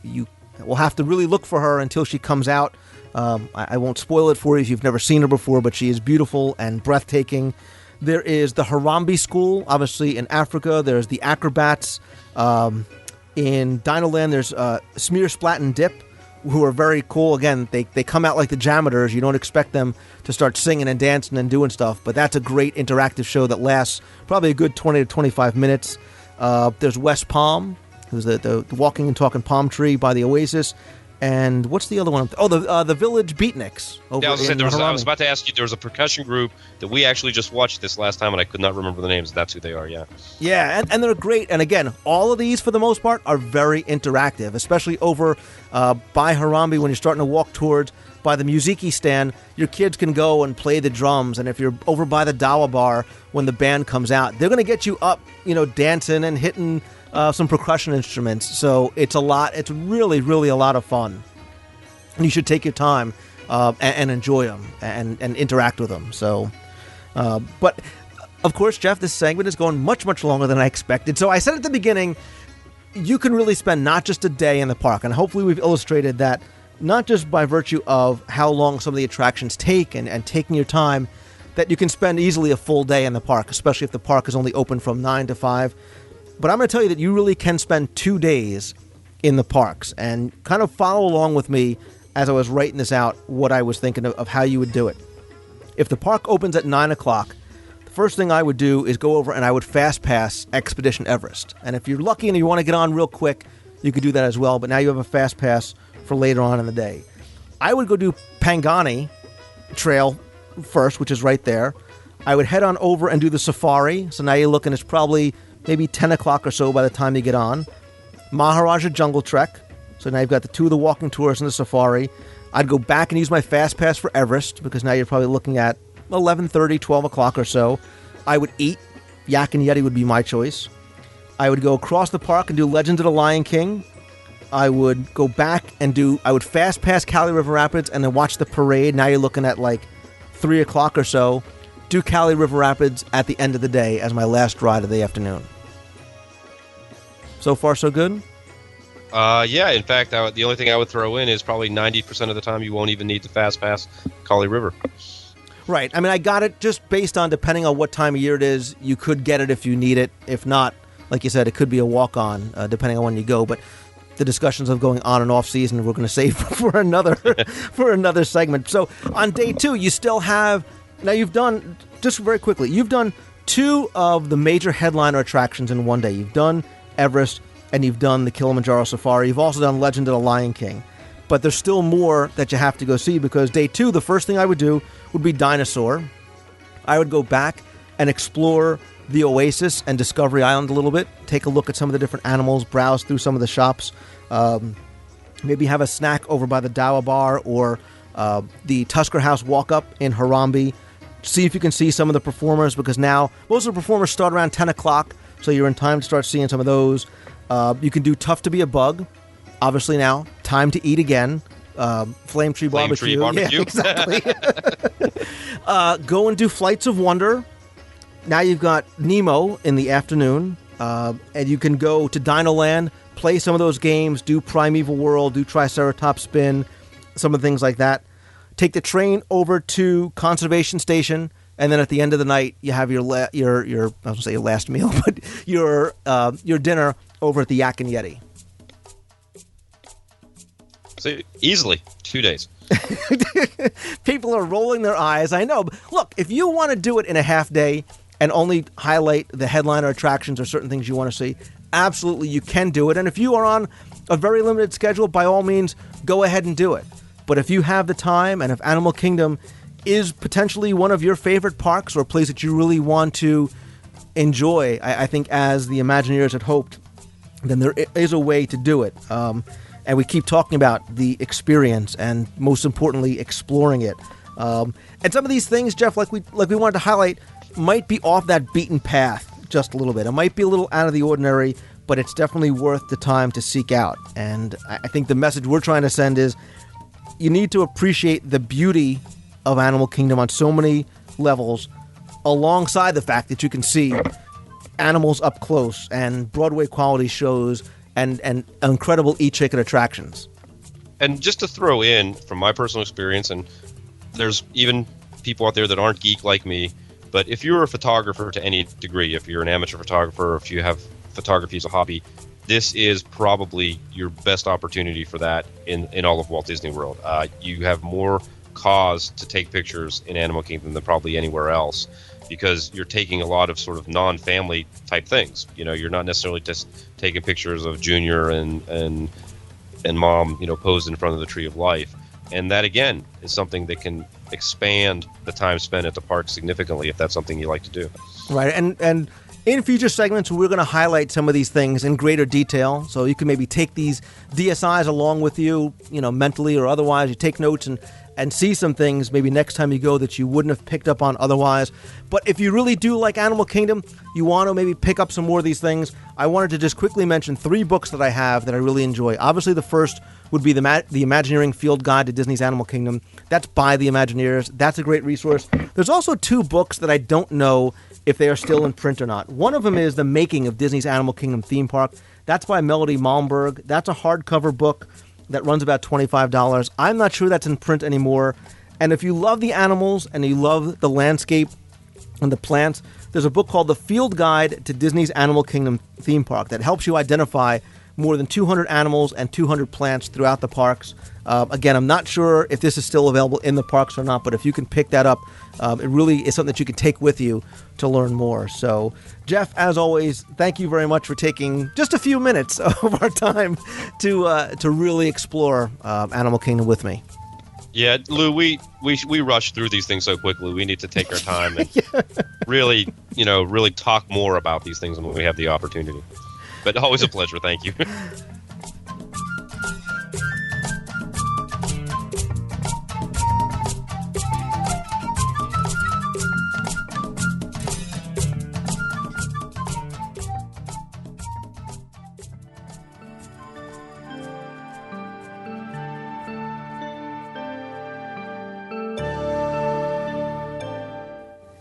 You will have to really look for her until she comes out. I won't spoil it for you if you've never seen her before, but she is beautiful and breathtaking. There is the Harambe School, obviously, in Africa. There's the Acrobats. In Dinoland, there's Smear, Splat, and Dip, who are very cool. Again, they come out like the Jammers. You don't expect them to start singing and dancing and doing stuff, but that's a great interactive show that lasts probably a good 20 to 25 minutes. There's West Palm, who's the walking and talking palm tree by the Oasis. And what's the other one? Oh, the Village Beatniks. I was about to ask you, there was a percussion group that we actually just watched this last time, and I could not remember the names. That's who they are, yeah. Yeah, and they're great. And again, all of these, for the most part, are very interactive, especially over by Harambe when you're starting to walk towards, by the Musiki stand, your kids can go and play the drums. And if you're over by the Dawa Bar when the band comes out, they're going to get you up, dancing and hitting some percussion instruments. So it's really, really a lot of fun. And you should take your time and enjoy them and interact with them. So, but of course, Jeff, this segment is going much, much longer than I expected. So I said at the beginning, you can really spend not just a day in the park. And hopefully we've illustrated that not just by virtue of how long some of the attractions take and taking your time, that you can spend easily a full day in the park, especially if the park is only open from 9 to 5. But I'm going to tell you that you really can spend 2 days in the parks, and kind of follow along with me as I was writing this out, what I was thinking of how you would do it. If the park opens at 9 o'clock, the first thing I would do is go over and I would fast pass Expedition Everest. And if you're lucky and you want to get on real quick, you could do that as well, but now you have a fast pass for later on in the day. I would go do Pangani Trail first, which is right there. I would head on over and do the safari. So now you're looking, it's probably maybe 10 o'clock or so by the time you get on. Maharaja Jungle Trek. So now you've got the two of the walking tours and the safari. I'd go back and use my fast pass for Everest, because now you're probably looking at 11:30, 12 o'clock or so. I would eat. Yak and Yeti would be my choice. I would go across the park and do Legends of the Lion King. I would go back and I would fast pass Cali River Rapids and then watch the parade. Now you're looking at like 3 o'clock or so. Do Cali River Rapids at the end of the day as my last ride of the afternoon. So far, so good? Yeah, in fact, the only thing I would throw in is probably 90% of the time you won't even need to fast pass Cali River. Right. I mean, I got it just based on, depending on what time of year it is, you could get it if you need it. If not, like you said, it could be a walk-on, depending on when you go. But the discussions of going on and off season, we're going to save for another for another segment. So on day 2, you still have, now you've done, just very quickly, you've done 2 of the major headliner attractions in one day. You've done Everest and you've done the Kilimanjaro Safari. You've also done Legend of the Lion King. but there's still more that you have to go see, because day 2, the first thing I would do would be Dinosaur. I would go back and explore the Oasis and Discovery Island a little bit, take a look at some of the different animals, browse through some of the shops, maybe have a snack over by the Dawa Bar or the Tusker House walk-up in Harambe. See if you can see some of the performers, because now most of the performers start around 10 o'clock, so you're in time to start seeing some of those. You can do Tough to Be a Bug. Obviously now, time to eat again. Flame Tree Barbecue. Yeah, exactly. Go and do Flights of Wonder. Now you've got Nemo in the afternoon, and you can go to Dino Land, play some of those games, do Primeval World, do Triceratops Spin, some of the things like that. Take the train over to Conservation Station, and then at the end of the night, you have your I was going to say your last meal, but your dinner over at the Yak and Yeti. So easily 2 days. People are rolling their eyes. I know. But look, if you want to do it in a half day and only highlight the headliner attractions or certain things you want to see, absolutely you can do it. And if you are on a very limited schedule, by all means, go ahead and do it. But if you have the time, and if Animal Kingdom is potentially one of your favorite parks or a place that you really want to enjoy, I think as the Imagineers had hoped, then there is a way to do it. And we keep talking about the experience and, most importantly, exploring it. And some of these things, Jeff, like we wanted to highlight, might be off that beaten path just a little bit. It might be a little out of the ordinary, but it's definitely worth the time to seek out. And I think the message we're trying to send is you need to appreciate the beauty of Animal Kingdom on so many levels, alongside the fact that you can see animals up close and Broadway quality shows and incredible e-ticket attractions. And just to throw in, from my personal experience, and there's even people out there that aren't geek like me, but if you're a photographer to any degree, if you're an amateur photographer, if you have photography as a hobby, this is probably your best opportunity for that in all of Walt Disney World. You have more cause to take pictures in Animal Kingdom than probably anywhere else, because you're taking a lot of sort of non-family type things. You know, you're not necessarily just taking pictures of Junior and Mom, posed in front of the Tree of Life. And that, again, is something that can expand the time spent at the park significantly if that's something you like to do. Right, and in future segments, we're going to highlight some of these things in greater detail, so you can maybe take these DSIs along with you, mentally or otherwise. You take notes and see some things maybe next time you go that you wouldn't have picked up on otherwise. But if you really do like Animal Kingdom, you want to maybe pick up some more of these things, I wanted to just quickly mention 3 books that I have that I really enjoy. Obviously, the first would be the Imagineering Field Guide to Disney's Animal Kingdom. That's by the Imagineers. That's a great resource. There's also 2 books that I don't know if they are still in print or not. One of them is The Making of Disney's Animal Kingdom Theme Park. That's by Melody Malmberg. That's a hardcover book that runs about $25. I'm not sure that's in print anymore. And if you love the animals and you love the landscape and the plants, there's a book called The Field Guide to Disney's Animal Kingdom Theme Park that helps you identify more than 200 animals and 200 plants throughout the parks. Again, I'm not sure if this is still available in the parks or not, but if you can pick that up, it really is something that you can take with you to learn more. So, Jeff, as always, thank you very much for taking just a few minutes of our time to really explore Animal Kingdom with me. Yeah, Lou, we rush through these things so quickly. We need to take our time and really talk more about these things when we have the opportunity. But always a pleasure. Thank you.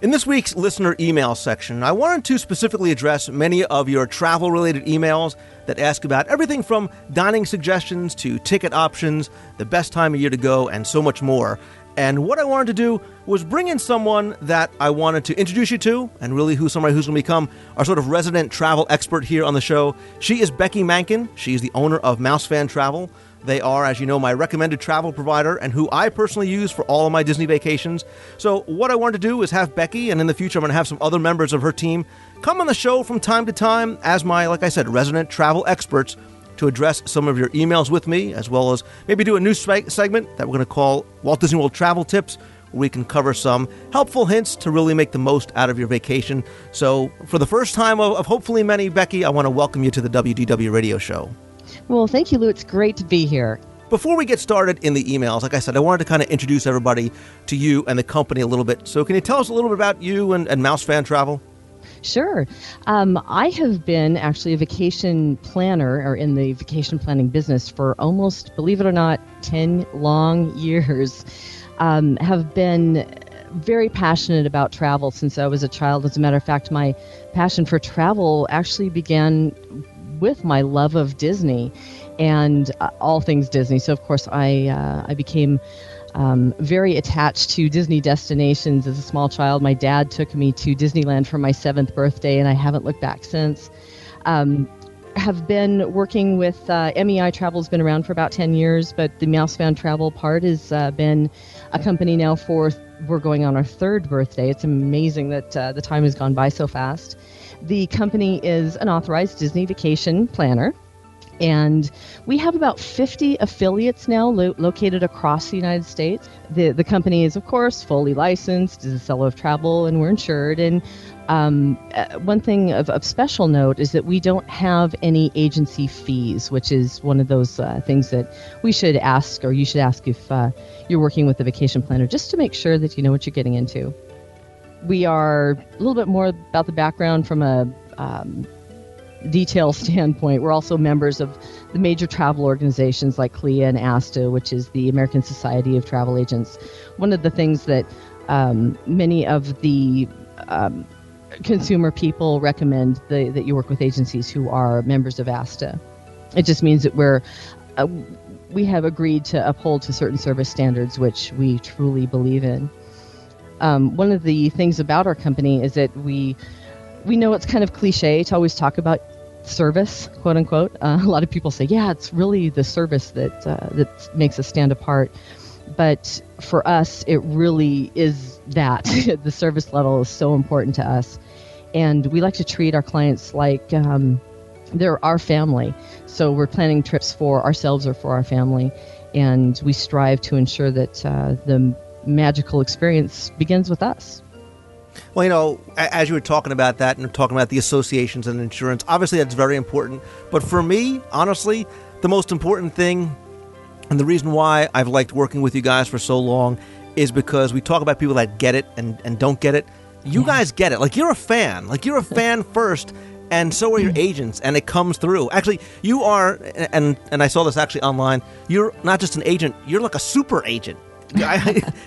In this week's listener email section, I wanted to specifically address many of your travel-related emails that ask about everything from dining suggestions to ticket options, the best time of year to go, and so much more. And what I wanted to do was bring in someone that I wanted to introduce you to, and really somebody who's going to become our sort of resident travel expert here on the show. She is Becky Mankin. She's the owner of Mouse Fan Travel. They are, as you know, my recommended travel provider and who I personally use for all of my Disney vacations. So what I wanted to do is have Becky, and in the future I'm going to have some other members of her team, come on the show from time to time as my, like I said, resident travel experts to address some of your emails with me, as well as maybe do a new segment that we're going to call Walt Disney World Travel Tips, where we can cover some helpful hints to really make the most out of your vacation. So for the first time of hopefully many, Becky, I want to welcome you to the WDW radio show. Well, thank you, Lou. It's great to be here. Before we get started in the emails, like I said, I wanted to kind of introduce everybody to you and the company a little bit. So can you tell us a little bit about you and Mouse Fan Travel? Sure. I have been actually a vacation planner or in the vacation planning business for almost, believe it or not, 10 long years. Have been very passionate about travel since I was a child. As a matter of fact, my passion for travel actually began with my love of Disney and all things Disney. So, of course, I became very attached to Disney destinations as a small child. My dad took me to Disneyland for my 7th birthday, and I haven't looked back since. Have been working with MEI Travel, has been around for about 10 years, but the Mouse Fan Travel part has been a company now we're going on our 3rd birthday. It's amazing that the time has gone by so fast. The company is an authorized Disney vacation planner, and we have about 50 affiliates now located across the United States. The company is, of course, fully licensed, is a seller of travel, and we're insured. And one thing of special note is that we don't have any agency fees, which is one of those things that we should ask, or you should ask if you're working with a vacation planner, just to make sure that you know what you're getting into. We are a little bit more about the background from a detail standpoint. We're also members of the major travel organizations like CLIA and ASTA, which is the American Society of Travel Agents. One of the things that many of the consumer people recommend that you work with agencies who are members of ASTA. It just means that we have agreed to uphold to certain service standards, which we truly believe in. One of the things about our company is that we know it's kind of cliche to always talk about service, quote unquote. A lot of people say, yeah, it's really the service that makes us stand apart. But for us, it really is that. The service level is so important to us. And we like to treat our clients like they're our family. So we're planning trips for ourselves or for our family. And we strive to ensure that the magical experience begins with us. Well, as you were talking about that and talking about the associations and insurance, obviously that's very important. But for me, honestly, the most important thing and the reason why I've liked working with you guys for so long is because we talk about people that get it and don't get it. You guys get it. Like, you're a fan. Like, you're a fan first, and so are your agents, and it comes through. Actually, you are, and I saw this actually online, you're not just an agent, you're like a super agent.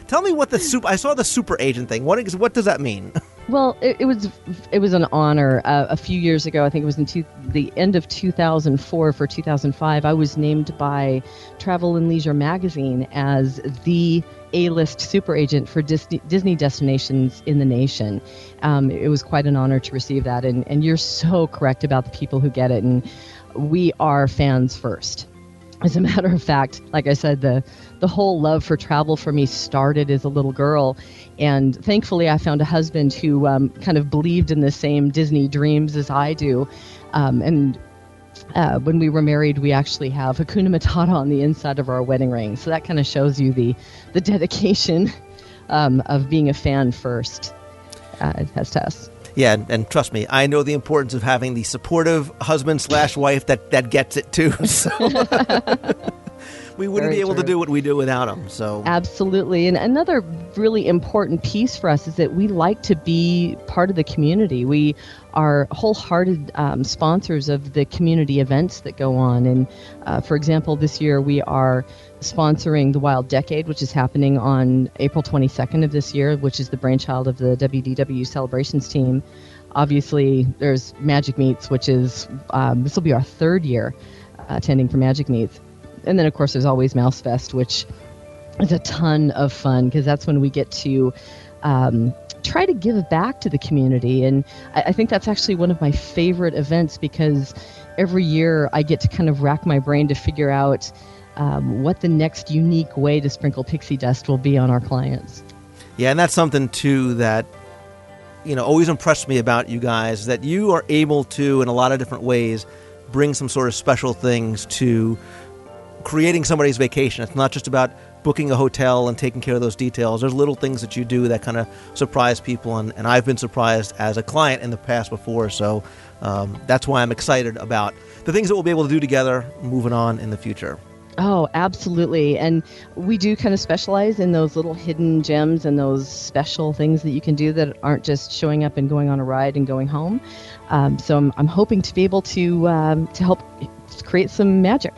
Tell me what I saw the super agent thing. What does that mean? Well, it was an honor. A few years ago, I think it was in the end of 2004 for 2005, I was named by Travel and Leisure magazine as the A-list super agent for Disney destinations in the nation. It was quite an honor to receive that, and you're so correct about the people who get it, and we are fans first. As a matter of fact, like I said, the whole love for travel for me started as a little girl, and thankfully I found a husband who kind of believed in the same Disney dreams as I do. And when we were married, we actually have Hakuna Matata on the inside of our wedding ring. So that kind of shows you the dedication of being a fan first as to us. Yeah, and trust me, I know the importance of having the supportive husband/wife that gets it too. So we wouldn't be able to do what we do without them. So absolutely. And another really important piece for us is that we like to be part of the community. We are wholehearted sponsors of the community events that go on. And for example, this year we are sponsoring the Wild Decade, which is happening on April 22nd of this year, which is the brainchild of the WDW celebrations team. Obviously, there's Magic Meets, which is, this will be our 3rd year attending for Magic Meets. And then, of course, there's always Mouse Fest, which is a ton of fun because that's when we get to try to give back to the community. And I think that's actually one of my favorite events because every year I get to kind of rack my brain to figure out what the next unique way to sprinkle pixie dust will be on our clients. Yeah, and that's something, too, that always impressed me about you guys, that you are able to, in a lot of different ways, bring some sort of special things to creating somebody's vacation. It's not just about booking a hotel and taking care of those details. There's little things that you do that kind of surprise people, and I've been surprised as a client in the past before, so that's why I'm excited about the things that we'll be able to do together moving on in the future. Oh, absolutely. And we do kind of specialize in those little hidden gems and those special things that you can do that aren't just showing up and going on a ride and going home. So I'm hoping to be able to help create some magic.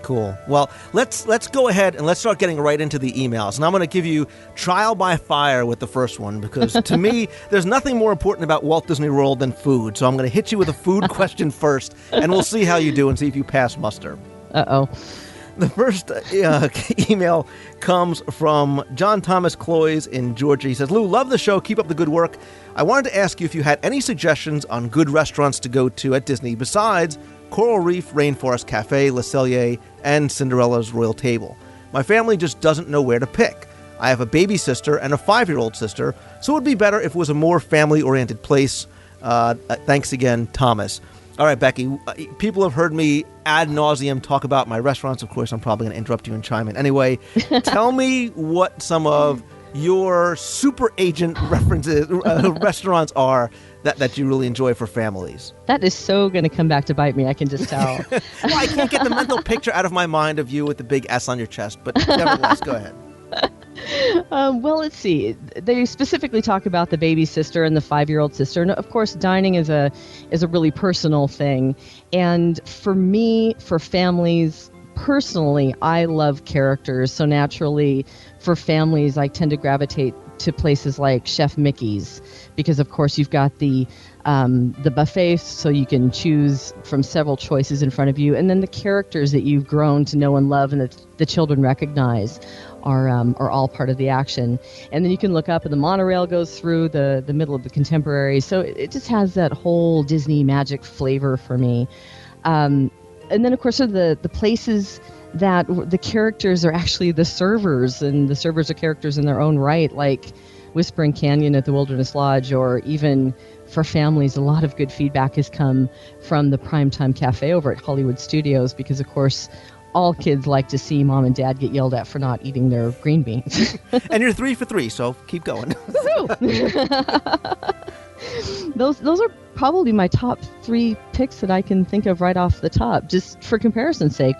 Cool. Well, let's go ahead and let's start getting right into the emails. And I'm going to give you trial by fire with the first one, because to me, there's nothing more important about Walt Disney World than food. So I'm going to hit you with a food question first, and we'll see how you do and see if you pass muster. Uh-oh. The first email comes from John Thomas Cloys in Georgia. He says, Lou, love the show. Keep up the good work. I wanted to ask you if you had any suggestions on good restaurants to go to at Disney besides Coral Reef, Rainforest Cafe, Le Cellier, and Cinderella's Royal Table. My family just doesn't know where to pick. I have a baby sister and a 5-year-old sister, so it would be better if it was a more family-oriented place. Thanks again, Thomas. All right, Becky, people have heard me ad nauseum talk about my restaurants. Of course, I'm probably going to interrupt you and chime in. Anyway, tell me what some of your super agent references restaurants are that you really enjoy for families. That is so going to come back to bite me, I can just tell. Well, I can't get the mental picture out of my mind of you with the big S on your chest, but nevertheless, go ahead. Well, let's see. They specifically talk about the baby sister and the 5-year-old sister. And of course, dining is a really personal thing. And for me, for families, personally, I love characters. So naturally, for families, I tend to gravitate to places like Chef Mickey's, because of course you've got the buffet, so you can choose from several choices in front of you, and then the characters that you've grown to know and love and that the children recognize are all part of the action. And then you can look up and the monorail goes through the middle of the Contemporary, so it just has that whole Disney magic flavor for me. And then of course are the places that the characters are actually the servers, and the servers are characters in their own right, like Whispering Canyon at the Wilderness Lodge, or even for families, a lot of good feedback has come from the Primetime Cafe over at Hollywood Studios, because of course all kids like to see mom and dad get yelled at for not eating their green beans. And you're 3 for 3, so keep going. Those are probably my top 3 picks that I can think of right off the top, just for comparison's sake.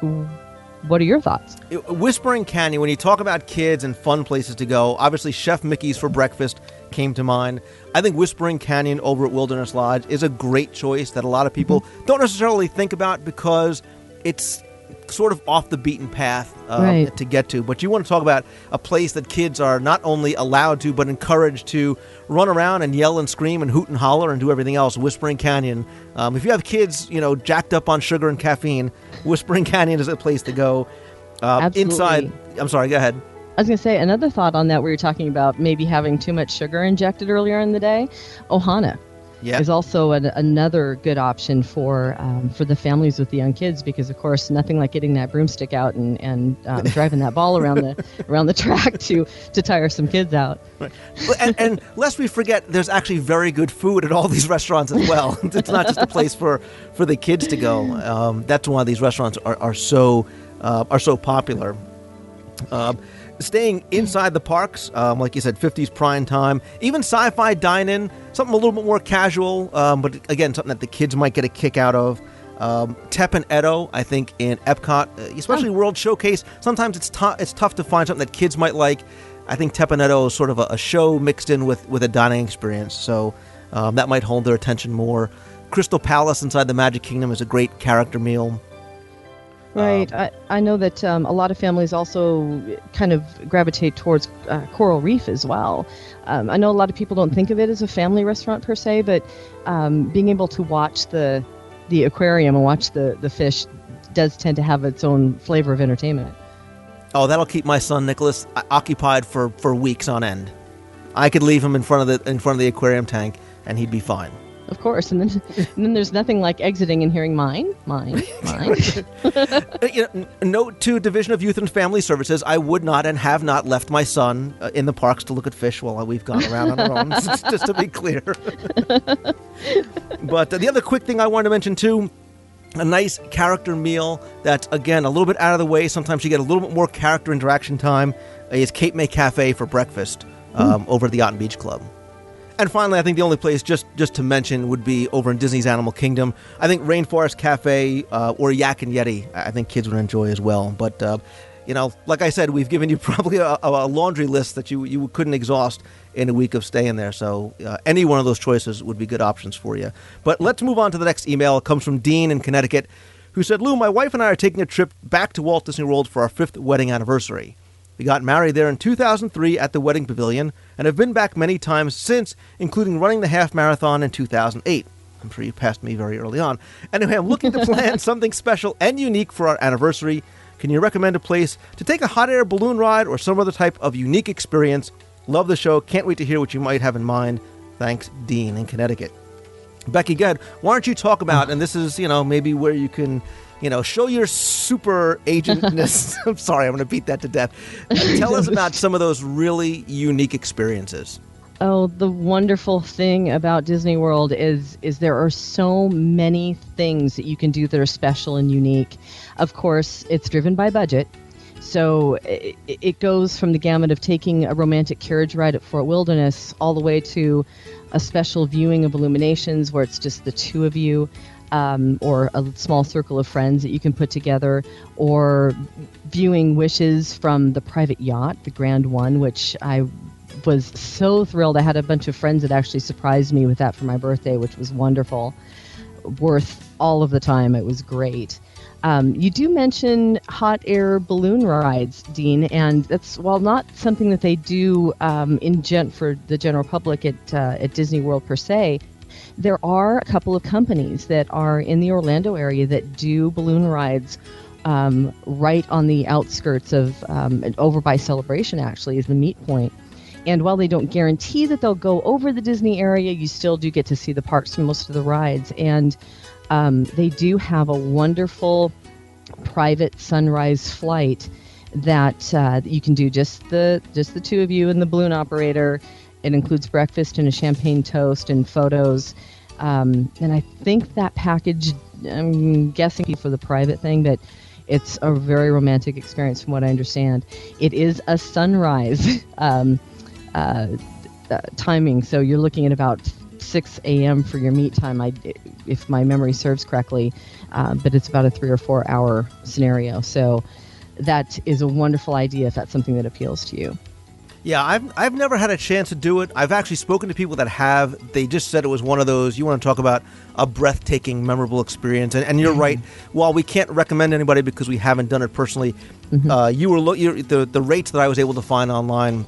What are your thoughts? Whispering Canyon, when you talk about kids and fun places to go, obviously Chef Mickey's for breakfast came to mind. I think Whispering Canyon over at Wilderness Lodge is a great choice that a lot of people don't necessarily think about, because it's sort of off the beaten path to get to. But you want to talk about a place that kids are not only allowed to, but encouraged to run around and yell and scream and hoot and holler and do everything else. Whispering Canyon. If you have kids, jacked up on sugar and caffeine, Whispering Canyon is a place to go. Inside, I'm sorry, go ahead. I was going to say, another thought on that, where you're talking about maybe having too much sugar injected earlier in the day, Ohana is also another good option for the families with the young kids, because of course nothing like getting that broomstick out and driving that ball around the track to tire some kids out. Right. And lest we forget, there's actually very good food at all these restaurants as well. It's not just a place for the kids to go. That's why these restaurants are so popular. Staying inside the parks, like you said, 50s prime time, even sci-fi dine-in, something a little bit more casual, but again, something that the kids might get a kick out of. Tep and Edo, I think, in Epcot, especially World Showcase, sometimes it's tough to find something that kids might like. I think Tep and Edo is sort of a show mixed in with a dining experience, so that might hold their attention more. Crystal Palace inside the Magic Kingdom is a great character meal. Right. I know that a lot of families also kind of gravitate towards Coral Reef as well. I know a lot of people don't think of it as a family restaurant per se, but being able to watch the aquarium and watch the fish does tend to have its own flavor of entertainment. Oh, that'll keep my son Nicholas occupied for weeks on end. I could leave him in front of the aquarium tank and he'd be fine. Of course, and then there's nothing like exiting and hearing mine. Note to Division of Youth and Family Services, I would not and have not left my son in the parks to look at fish while we've gone around on our own, just to be clear. But the other quick thing I wanted to mention too, a nice character meal that's, again, a little bit out of the way. Sometimes you get a little bit more character interaction time. Is Cape May Cafe for breakfast over at the Yacht and Beach Club. And finally, I think the only place just to mention would be over in Disney's Animal Kingdom. I think Rainforest Cafe or Yak and Yeti, I think kids would enjoy as well. But, like I said, we've given you probably a laundry list that you couldn't exhaust in a week of staying there. So any one of those choices would be good options for you. But let's move on to the next email. It comes from Dean in Connecticut, who said, Lou, my wife and I are taking a trip back to Walt Disney World for our 5th wedding anniversary. We got married there in 2003 at the Wedding Pavilion and have been back many times since, including running the half marathon in 2008. I'm sure you passed me very early on. Anyway, I'm looking to plan something special and unique for our anniversary. Can you recommend a place to take a hot air balloon ride or some other type of unique experience? Love the show. Can't wait to hear what you might have in mind. Thanks, Dean in Connecticut. Becky, good. Why don't you talk about, and this is, maybe where you can, show your super agentness. I'm sorry, I'm going to beat that to death. Tell us about some of those really unique experiences. Oh, the wonderful thing about Disney World is there are so many things that you can do that are special and unique. Of course, it's driven by budget. So it goes from the gamut of taking a romantic carriage ride at Fort Wilderness all the way to a special viewing of Illuminations where it's just the two of you, or a small circle of friends that you can put together, or viewing Wishes from the private yacht, the Grand One, which I was so thrilled. I had a bunch of friends that actually surprised me with that for my birthday, which was wonderful. Worth all of the time. It was great. You do mention hot air balloon rides, Dean, and that's, while not something that they do for the general public at Disney World per se, there are a couple of companies that are in the Orlando area that do balloon rides right on the outskirts of, over by Celebration actually is the meet point. And while they don't guarantee that they'll go over the Disney area, you still do get to see the parks for most of the rides. And they do have a wonderful private sunrise flight that you can do just the two of you and the balloon operator. It includes breakfast and a champagne toast and photos. And I think that package, I'm guessing for the private thing, but it's a very romantic experience from what I understand. It is a sunrise timing, so you're looking at about 6 a.m. for your meet time, if my memory serves correctly, but it's about a 3 or 4 hour scenario. So that is a wonderful idea if that's something that appeals to you. Yeah, I've never had a chance to do it. I've actually spoken to people that have. They just said it was one of those, you want to talk about a breathtaking, memorable experience. And you're right. While we can't recommend anybody because we haven't done it personally, the rates that I was able to find online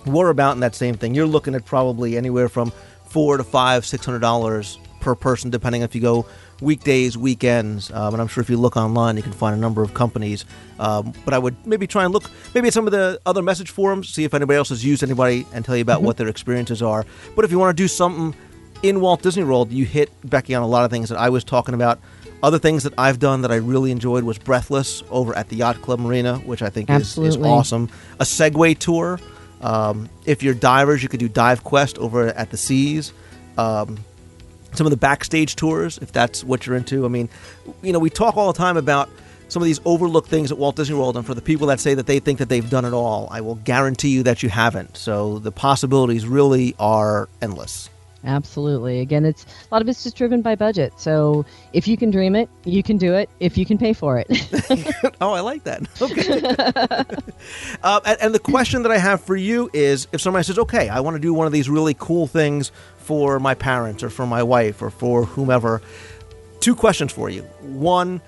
were about in that same thing. You're looking at probably anywhere from $400 to $600 per person, depending if you go weekdays, weekends, and I'm sure if you look online, you can find a number of companies. But I would maybe try and look maybe at some of the other message forums, see if anybody else has used anybody, and tell you about what their experiences are. But if you want to do something in Walt Disney World, you hit Becky on a lot of things that I was talking about. Other things that I've done that I really enjoyed was Breathless over at the Yacht Club Marina, which I think is awesome. A Segway tour. If you're divers, you could do Dive Quest over at the Seas. Some of the backstage tours, if that's what you're into. I mean, we talk all the time about some of these overlooked things at Walt Disney World, and for the people that say that they think that they've done it all, I will guarantee you that you haven't. So the possibilities really are endless. Absolutely. Again, a lot of it's just driven by budget. So if you can dream it, you can do it if you can pay for it. Oh, I like that. Okay. And the question that I have for you is, if somebody says, okay, I want to do one of these really cool things for my parents or for my wife or for whomever, 2 questions for you. 1,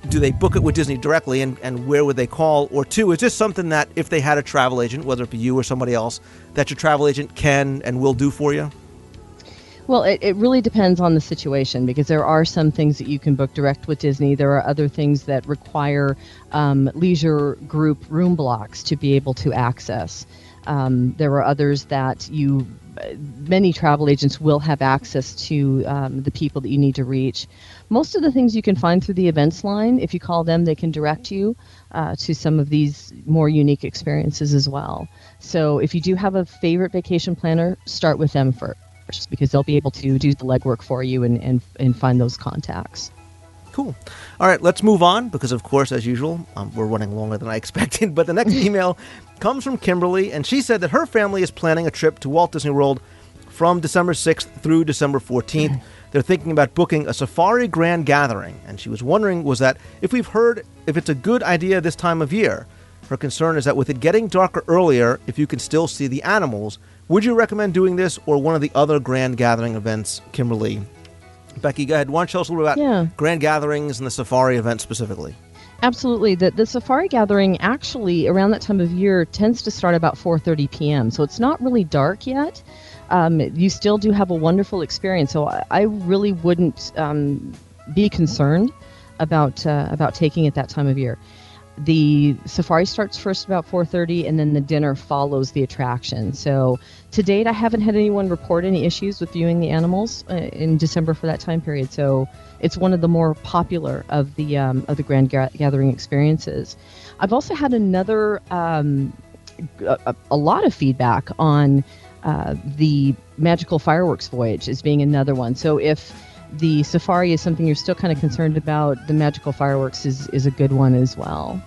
do they book it with Disney directly, and where would they call? Or 2, is this something that if they had a travel agent, whether it be you or somebody else, that your travel agent can and will do for you? Well, it really depends on the situation, because there are some things that you can book direct with Disney. There are other things that require leisure group room blocks to be able to access. There are others that many travel agents will have access to the people that you need to reach. Most of the things you can find through the events line. If you call them, they can direct you to some of these more unique experiences as well. So if you do have a favorite vacation planner, start with them first, because they'll be able to do the legwork for you and find those contacts. Cool. All right, let's move on because, of course, as usual, we're running longer than I expected. But the next email comes from Kimberly, and she said that her family is planning a trip to Walt Disney World from December 6th through December 14th. They're thinking about booking a safari grand gathering, and she was wondering if it's a good idea this time of year. Her concern is that with it getting darker earlier, if you can still see the animals, would you recommend doing this or one of the other grand gathering events, Kimberly? Becky, go ahead. Why don't you tell us a little bit about grand gatherings and the safari event specifically? Absolutely. The safari gathering actually around that time of year tends to start about 4:30 p.m. So it's not really dark yet. You still do have a wonderful experience. So I really wouldn't be concerned about taking it that time of year. The safari starts first about 4:30, and then the dinner follows the attraction. So to date, I haven't had anyone report any issues with viewing the animals in December for that time period. So it's one of the more popular of the grand gathering experiences. I've also had another a lot of feedback on the magical fireworks voyage as being another one. So if the safari is something you're still kind of concerned about, the magical fireworks is a good one as well.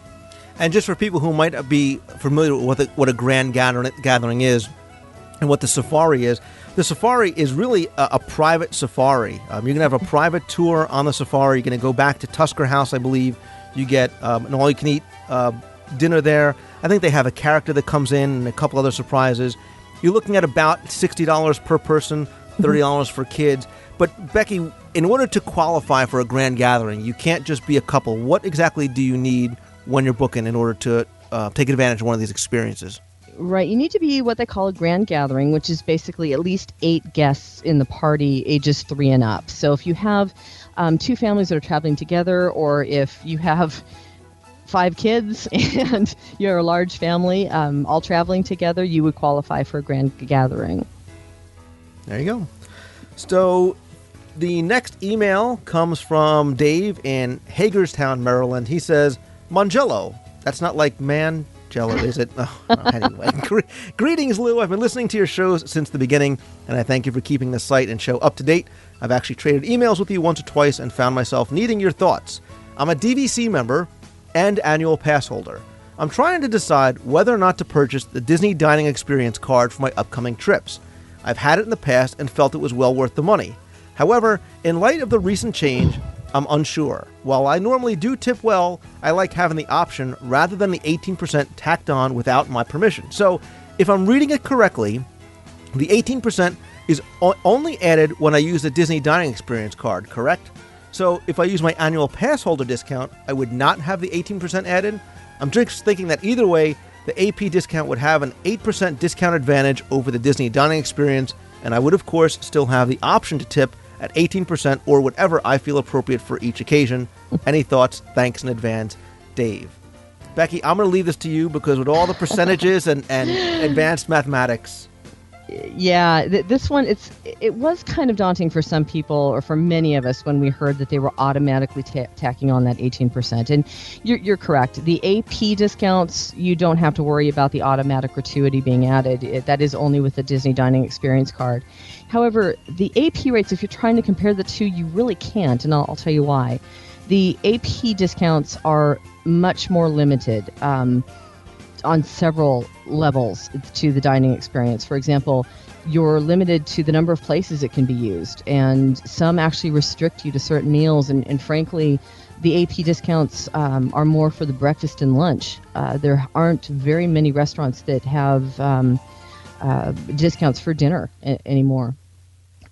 And just for people who might be familiar with what a grand gathering is and what the safari is really a private safari. You're going to have a private tour on the safari. You're going to go back to Tusker House, I believe. You get an all-you-can-eat dinner there. I think they have a character that comes in and a couple other surprises. You're looking at about $60 per person, $30 for kids. But, Becky, in order to qualify for a grand gathering, you can't just be a couple. What exactly do you need when you're booking in order to take advantage of one of these experiences? Right. You need to be what they call a grand gathering, which is basically at least 8 guests in the party, ages 3 and up. So if you have 2 families that are traveling together, or if you have 5 kids and you're a large family all traveling together, you would qualify for a grand gathering. There you go. So the next email comes from Dave in Hagerstown, Maryland. He says, Mangello. That's not like man-jello, is it? Anyway. Greetings, Lou. I've been listening to your shows since the beginning, and I thank you for keeping the site and show up to date. I've actually traded emails with you once or twice and found myself needing your thoughts. I'm a DVC member and annual pass holder. I'm trying to decide whether or not to purchase the Disney Dining Experience card for my upcoming trips. I've had it in the past and felt it was well worth the money. However, in light of the recent change, I'm unsure. While I normally do tip well, I like having the option rather than the 18% tacked on without my permission. So, if I'm reading it correctly, the 18% is only added when I use the Disney Dining Experience card, correct? So, if I use my annual pass holder discount, I would not have the 18% added. I'm just thinking that either way, the AP discount would have an 8% discount advantage over the Disney Dining Experience, and I would, of course, still have the option to tip at 18% or whatever I feel appropriate for each occasion. Any thoughts? Thanks in advance, Dave. Becky, I'm going to leave this to you because with all the percentages and advanced mathematics. Yeah, this one, it was kind of daunting for some people, or for many of us, when we heard that they were automatically tacking on that 18%. And you're correct. The AP discounts, you don't have to worry about the automatic gratuity being added. That is only with the Disney Dining Experience card. However, the AP rates, if you're trying to compare the two, you really can't, and I'll tell you why. The AP discounts are much more limited on several levels to the dining experience. For example, you're limited to the number of places it can be used, and some actually restrict you to certain meals, and frankly, the AP discounts are more for the breakfast and lunch. There aren't very many restaurants that have discounts for dinner anymore.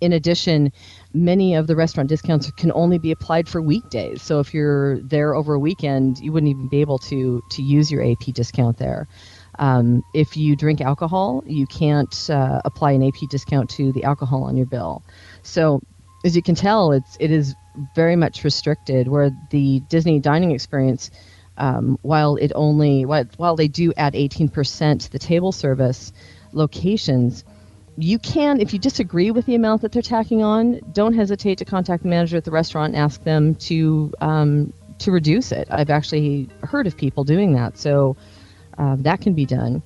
In addition, many of the restaurant discounts can only be applied for weekdays. So if you're there over a weekend, you wouldn't even be able to use your AP discount there. If you drink alcohol, you can't apply an AP discount to the alcohol on your bill. So as you can tell, it is very much restricted, where the Disney Dining Experience, while they do add 18% to the table service locations, you can, if you disagree with the amount that they're tacking on, don't hesitate to contact the manager at the restaurant and ask them to reduce it. I've actually heard of people doing that, so that can be done.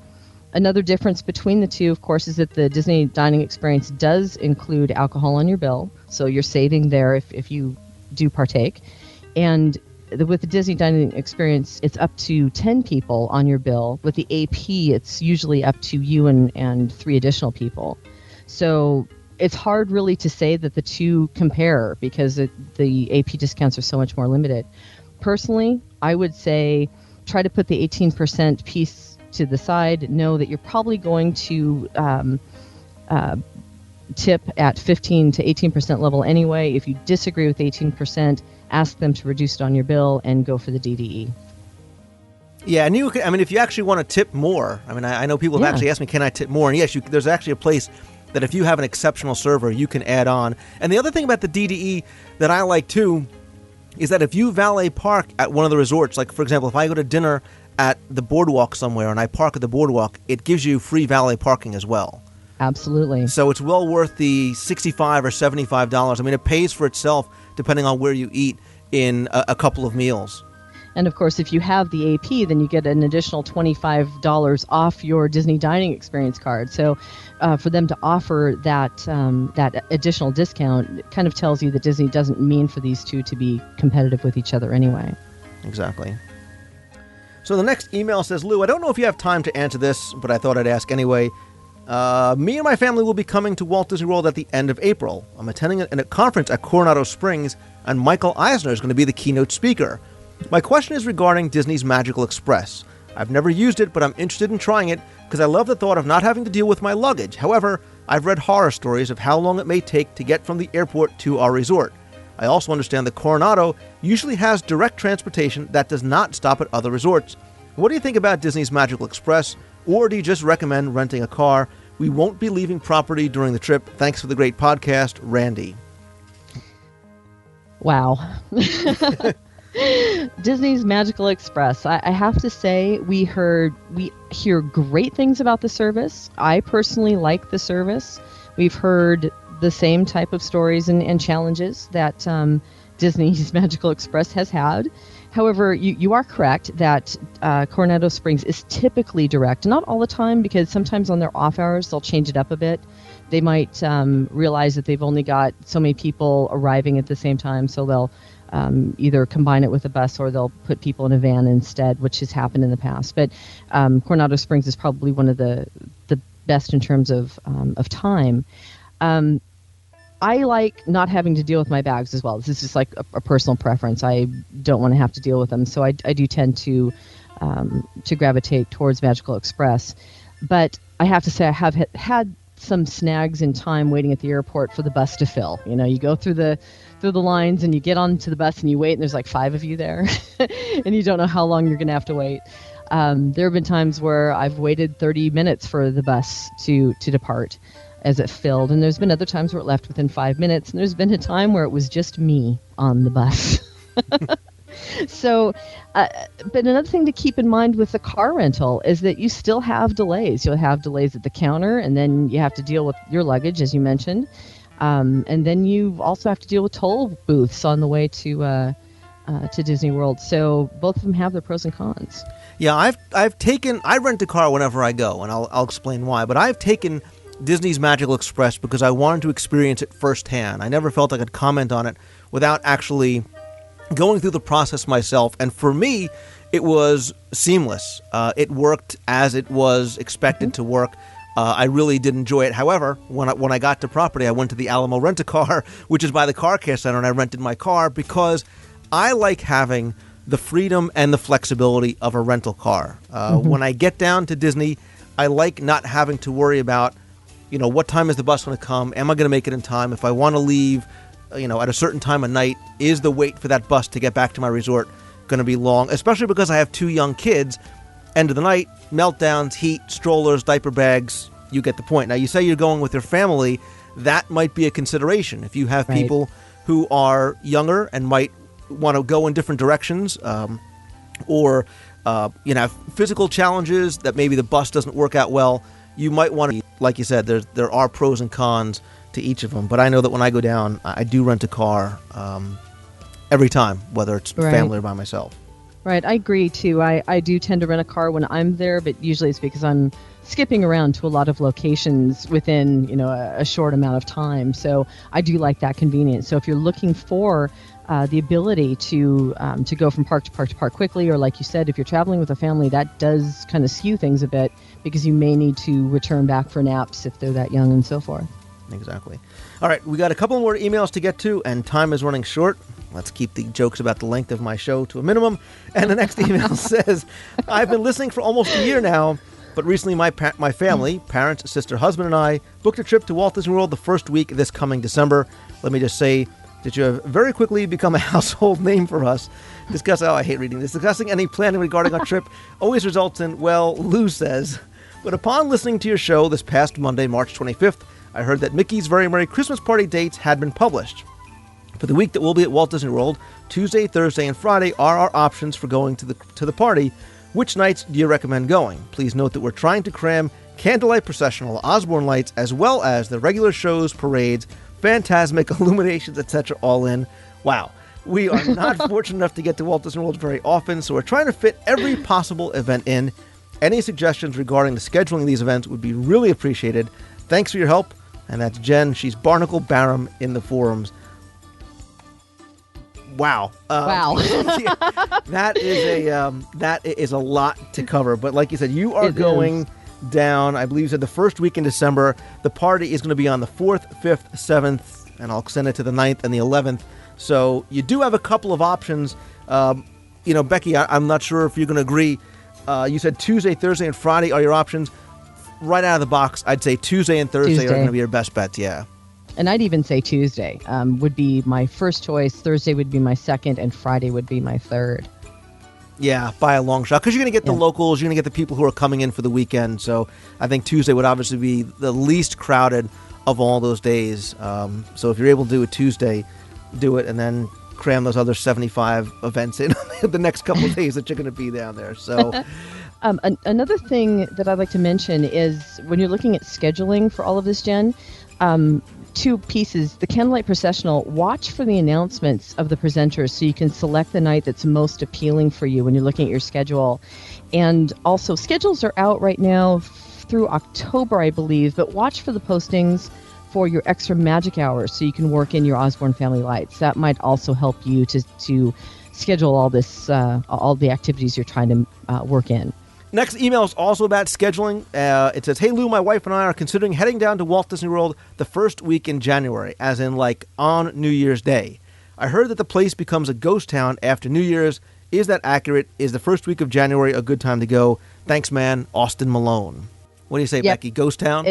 Another difference between the two, of course, is that the Disney Dining Experience does include alcohol on your bill, so you're saving there if you do partake. And with the Disney Dining Experience, it's up to 10 people on your bill. With the AP, it's usually up to you and 3 additional people. So it's hard really to say that the two compare because the AP discounts are so much more limited. Personally, I would say try to put the 18% piece to the side. Know that you're probably going to tip at 15 to 18% level anyway. If you disagree with 18%, ask them to reduce it on your bill and go for the DDE. Yeah, and if you actually want to tip more, I know people have actually asked me, can I tip more? And yes, there's actually a place that if you have an exceptional server, you can add on. And the other thing about the DDE that I like too is that if you valet park at one of the resorts, like for example, if I go to dinner at the boardwalk somewhere and I park at the boardwalk, it gives you free valet parking as well. Absolutely. So it's well worth the $65 or $75. It pays for itself depending on where you eat in a couple of meals. And of course, if you have the AP, then you get an additional $25 off your Disney Dining Experience card. So for them to offer that additional discount, it kind of tells you that Disney doesn't mean for these two to be competitive with each other anyway. Exactly. So the next email says, Lou, I don't know if you have time to answer this, but I thought I'd ask anyway. Me and my family will be coming to Walt Disney World at the end of April. I'm attending a conference at Coronado Springs, and Michael Eisner is going to be the keynote speaker. My question is regarding Disney's Magical Express. I've never used it, but I'm interested in trying it because I love the thought of not having to deal with my luggage. However, I've read horror stories of how long it may take to get from the airport to our resort. I also understand that Coronado usually has direct transportation that does not stop at other resorts. What do you think about Disney's Magical Express, or do you just recommend renting a car? We won't be leaving property during the trip. Thanks for the great podcast, Randy. Wow. Disney's Magical Express. I have to say, we hear great things about the service. I personally like the service. We've heard the same type of stories and challenges that Disney's Magical Express has had. However, you are correct that Coronado Springs is typically direct. Not all the time, because sometimes on their off hours, they'll change it up a bit. They might realize that they've only got so many people arriving at the same time, so they'll either combine it with a bus or they'll put people in a van instead, which has happened in the past. But Coronado Springs is probably one of the best in terms of time. I like not having to deal with my bags as well. This is just like a personal preference. I don't want to have to deal with them, so I do tend to gravitate towards Magical Express. But I have to say, I have had some snags in time waiting at the airport for the bus to fill. You go through the lines and you get onto the bus and you wait, and there's like 5 of you there, and you don't know how long you're going to have to wait. There have been times where I've waited 30 minutes for the bus to depart as it filled, and there's been other times where it left within 5 minutes, and there's been a time where it was just me on the bus. So, but another thing to keep in mind with the car rental is that you still have delays. You'll have delays at the counter, and then you have to deal with your luggage, as you mentioned, and then you also have to deal with toll booths on the way to Disney World. So both of them have their pros and cons. Yeah, I rent a car whenever I go, and I'll explain why. But I've taken Disney's Magical Express because I wanted to experience it firsthand. I never felt I could comment on it without actually going through the process myself. And for me, it was seamless. It worked as it was expected to work. I really did enjoy it. However, when I got to property, I went to the Alamo Rent-A-Car, which is by the car care center, and I rented my car because I like having the freedom and the flexibility of a rental car. When I get down to Disney, I like not having to worry about, what time is the bus going to come? Am I going to make it in time? If I want to leave, at a certain time of night, is the wait for that bus to get back to my resort going to be long? Especially because I have 2 young kids. End of the night, meltdowns, heat, strollers, diaper bags, you get the point. Now, you say you're going with your family. That might be a consideration. If you have people who are younger and might want to go in different directions, or have physical challenges that maybe the bus doesn't work out well, you might want to, like you said, there are pros and cons to each of them. But I know that when I go down, I do rent a car every time, whether it's family or by myself. Right, I agree too. I do tend to rent a car when I'm there, but usually it's because I'm skipping around to a lot of locations within a short amount of time. So I do like that convenience. So if you're looking for the ability to go from park to park to park quickly, or like you said, if you're traveling with a family, that does kind of skew things a bit because you may need to return back for naps if they're that young and so forth. Exactly. All right, we got a couple more emails to get to, and time is running short. Let's keep the jokes about the length of my show to a minimum. And the next email says, I've been listening for almost a year now, but recently my family, parents, sister, husband, and I booked a trip to Walt Disney World the first week this coming December. Let me just say that you have very quickly become a household name for us. I hate reading this. Discussing any planning regarding our trip always results in, well, Lou says. But upon listening to your show this past Monday, March 25th, I heard that Mickey's Very Merry Christmas Party dates had been published. For the week that we'll be at Walt Disney World, Tuesday, Thursday, and Friday are our options for going to the party. Which nights do you recommend going? Please note that we're trying to cram Candlelight Processional, Osborne Lights, as well as the regular shows, parades, Phantasmic, Illuminations, etc. all in. Wow. We are not fortunate enough to get to Walt Disney World very often, so we're trying to fit every possible event in. Any suggestions regarding the scheduling of these events would be really appreciated. Thanks for your help. And that's Jen. She's Barnacle Barham in the forums. Wow. Wow. Yeah, that is a lot to cover. But like you said, you are going down, I believe you said the first week in December. The party is going to be on the 4th, 5th, 7th, and I'll extend it to the 9th and the 11th. So you do have a couple of options. Becky, I'm not sure if you're going to agree. You said Tuesday, Thursday, and Friday are your options. Right out of the box, I'd say Tuesday and Thursday are going to be your best bets, yeah. And I'd even say Tuesday would be my first choice, Thursday would be my second, and Friday would be my third. Yeah, by a long shot. Because you're going to get the locals, you're going to get the people who are coming in for the weekend. So I think Tuesday would obviously be the least crowded of all those days. So if you're able to do it Tuesday, do it, and then cram those other 75 events in the next couple of days that you're going to be down there. So... Another thing that I'd like to mention is when you're looking at scheduling for all of this, Jen, two pieces. The Candlelight Processional, watch for the announcements of the presenters so you can select the night that's most appealing for you when you're looking at your schedule. And also, schedules are out right now through October, I believe, but watch for the postings for your extra magic hours so you can work in your Osborne Family Lights. That might also help you to schedule all this, all the activities you're trying to work in. Next email is also about scheduling. It says, hey, Lou, my wife and I are considering heading down to Walt Disney World the first week in January, as in like on New Year's Day. I heard that the place becomes a ghost town after New Year's. Is that accurate? Is the first week of January a good time to go? Thanks, man. Austin Malone. What do you say, Becky? Ghost town?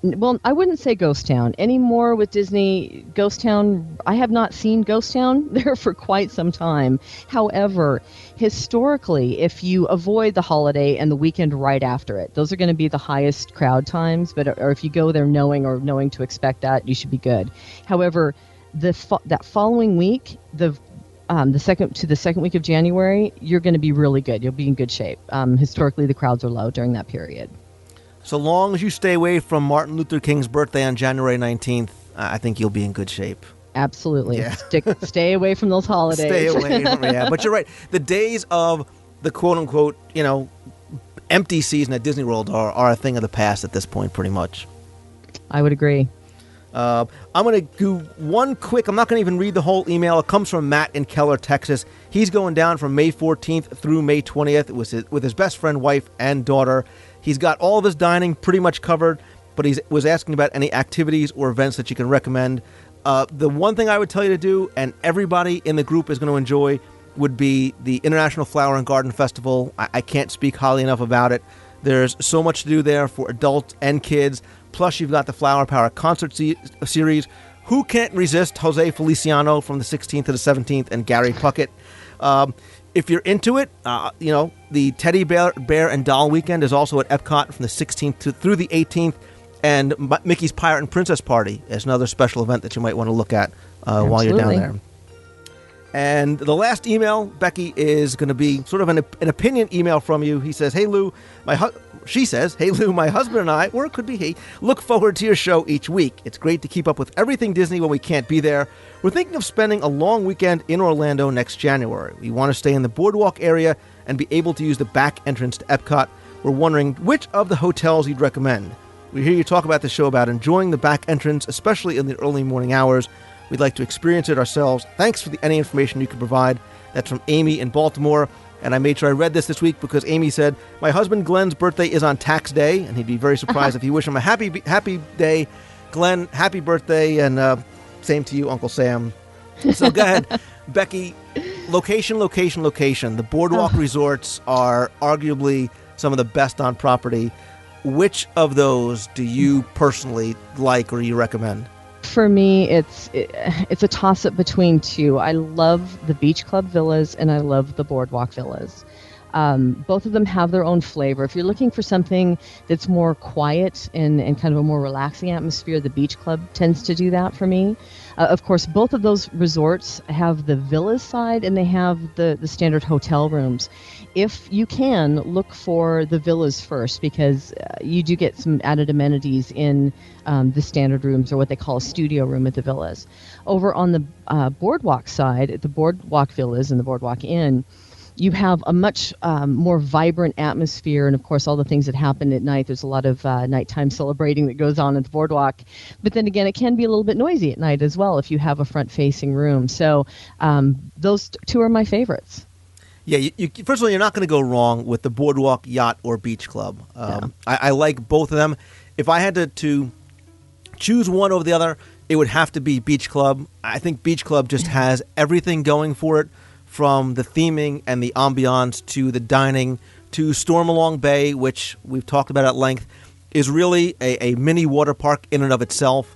Well, I wouldn't say ghost town anymore with Disney. Ghost town, I have not seen ghost town there for quite some time. However, historically, if you avoid the holiday and the weekend right after it, those are going to be the highest crowd times. Or if you go there knowing to expect that, you should be good. However, that following week, the second week of January, you're going to be really good. You'll be in good shape. Historically, the crowds are low during that period. So long as you stay away from Martin Luther King's birthday on January 19th, I think you'll be in good shape. Absolutely. Yeah. Stay away from those holidays. Stay away from But you're right. The days of the quote-unquote, empty season at Disney World are a thing of the past at this point, pretty much. I would agree. I'm going to do one quick, I'm not going to even read the whole email. It comes from Matt in Keller, Texas. He's going down from May 14th through May 20th with his best friend, wife, and daughter. He's got all of his dining pretty much covered, but he was asking about any activities or events that you can recommend. The one thing I would tell you to do, and everybody in the group is going to enjoy, would be the International Flower and Garden Festival. I can't speak highly enough about it. There's so much to do there for adults and kids. Plus, you've got the Flower Power concert series. Who can't resist Jose Feliciano from the 16th to the 17th and Gary Puckett? If you're into it, the Teddy Bear and Doll Weekend is also at Epcot from the 16th through the 18th, and Mickey's Pirate and Princess Party is another special event that you might want to look at while you're down there. And the last email, Becky, is going to be sort of an opinion email from you. He says, hey, Lou, she says, hey, Lou, my husband and I, or it could be he, look forward to your show each week. It's great to keep up with everything Disney when we can't be there. We're thinking of spending a long weekend in Orlando next January. We want to stay in the boardwalk area and be able to use the back entrance to Epcot. We're wondering which of the hotels you'd recommend. We hear you talk about the show about enjoying the back entrance, especially in the early morning hours. We'd like to experience it ourselves. Thanks for any information you can provide. That's from Amy in Baltimore. And I made sure I read this week because Amy said, my husband Glenn's birthday is on tax day, and he'd be very surprised if you wish him a happy day. Glenn, happy birthday, and same to you, Uncle Sam. So go ahead, Becky. Location. The boardwalk resorts are arguably some of the best on property. Which of those do you personally like or you recommend? For me, it's a toss-up between two. I love the beach club villas and I love the boardwalk villas. Both of them have their own flavor. If you're looking for something that's more quiet and kind of a more relaxing atmosphere, the beach club tends to do that for me. Of course, both of those resorts have the villas side and they have the standard hotel rooms. If you can, look for the villas first because you do get some added amenities in the standard rooms or what they call a studio room at the villas. Over on the boardwalk side, the boardwalk villas and the boardwalk inn, you have a much more vibrant atmosphere, and of course all the things that happen at night. There's a lot of nighttime celebrating that goes on at the boardwalk, but then again it can be a little bit noisy at night as well if you have a front-facing room. So those two are my favorites. Yeah, first of all, you're not going to go wrong with the boardwalk, yacht, or beach club. I like both of them. If I had to choose one over the other, it would have to be beach club. I think beach club just has everything going for it, from the theming and the ambiance to the dining to Stormalong Bay, which we've talked about at length, is really a mini water park in and of itself.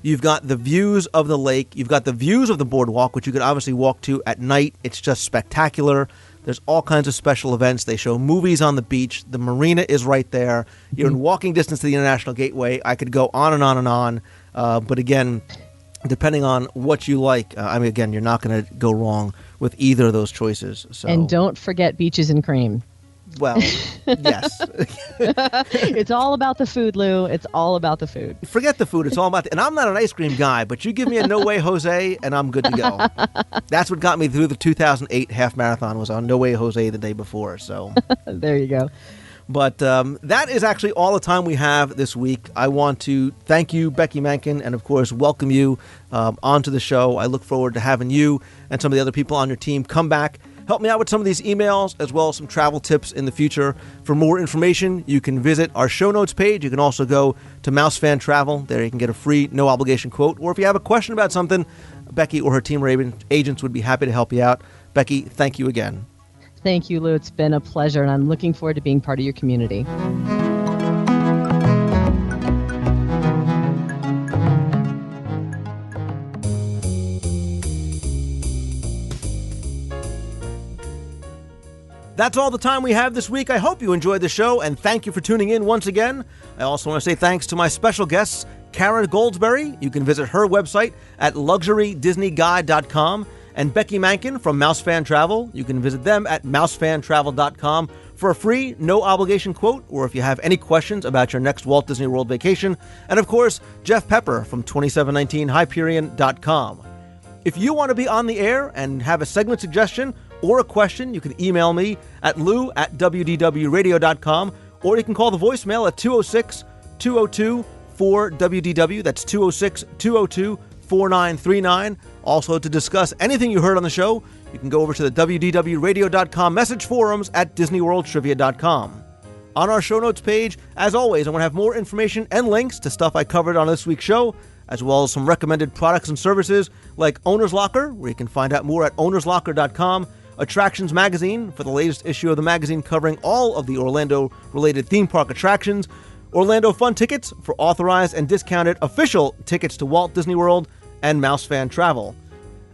You've got the views of the lake. You've got the views of the boardwalk, which you can obviously walk to at night. It's just spectacular. There's all kinds of special events. They show movies on the beach. The marina is right there. You're in walking distance to the International Gateway. I could go on and on and on. But again, depending on what you like, again, you're not going to go wrong with either of those choices. So. And don't forget beaches and cream. Well, yes. It's all about the food, Lou. It's all about the food. Forget the food. It's all about and I'm not an ice cream guy, but you give me a No Way Jose, and I'm good to go. That's what got me through the 2008 half marathon, was on No Way Jose the day before. So there you go. But that is actually all the time we have this week. I want to thank you, Becky Mankin, and of course welcome you onto the show. I look forward to having you and some of the other people on your team come back, help me out with some of these emails, as well as some travel tips in the future. For more information, you can visit our show notes page. You can also go to Mouse Fan Travel. There you can get a free, no obligation quote. Or if you have a question about something, Becky or her team of agents would be happy to help you out. Becky, thank you again. Thank you, Lou. It's been a pleasure, and I'm looking forward to being part of your community. That's all the time we have this week. I hope you enjoyed the show, and thank you for tuning in once again. I also want to say thanks to my special guests, Kara Goldsberry. You can visit her website at luxurydisneyguide.com. And Becky Mankin from Mouse Fan Travel. You can visit them at mousefantravel.com for a free, no obligation quote, or if you have any questions about your next Walt Disney World vacation. And of course, Jeff Pepper from 2719hyperion.com. If you want to be on the air and have a segment suggestion or a question, you can email me at lou@wdwradio.com, or you can call the voicemail at 206-202-4WDW. That's 206-202-4939. Also, to discuss anything you heard on the show, you can go over to the WDWradio.com message forums at DisneyWorldTrivia.com. On our show notes page, as always, I'm going to have more information and links to stuff I covered on this week's show, as well as some recommended products and services like Owner's Locker, where you can find out more at ownerslocker.com, Attractions Magazine for the latest issue of the magazine covering all of the Orlando-related theme park attractions, Orlando Fun Tickets for authorized and discounted official tickets to Walt Disney World, and Mouse Fan Travel.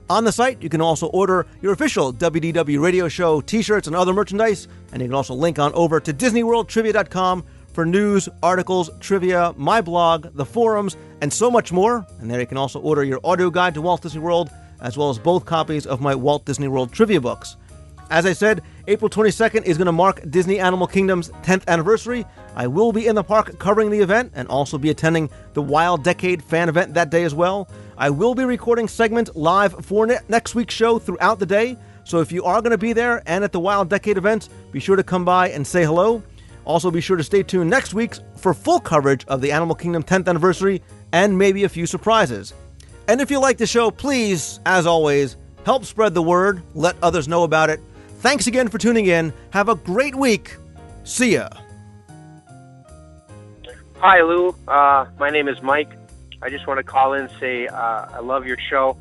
On the site, you can also order your official WDW Radio Show t-shirts and other merchandise, and you can also link on over to DisneyWorldTrivia.com for news, articles, trivia, my blog, the forums, and so much more. And there you can also order your audio guide to Walt Disney World, as well as both copies of my Walt Disney World trivia books. As I said, April 22nd is going to mark Disney Animal Kingdom's 10th anniversary. I will be in the park covering the event and also be attending the Wild Decade fan event that day as well. I will be recording segments live for next week's show throughout the day. So if you are going to be there and at the Wild Decade event, be sure to come by and say hello. Also be sure to stay tuned next week for full coverage of the Animal Kingdom 10th anniversary and maybe a few surprises. And if you like the show, please, as always, help spread the word. Let others know about it. Thanks again for tuning in. Have a great week. See ya. Hi, Lou. My name is Mike. I just want to call in and say I love your show.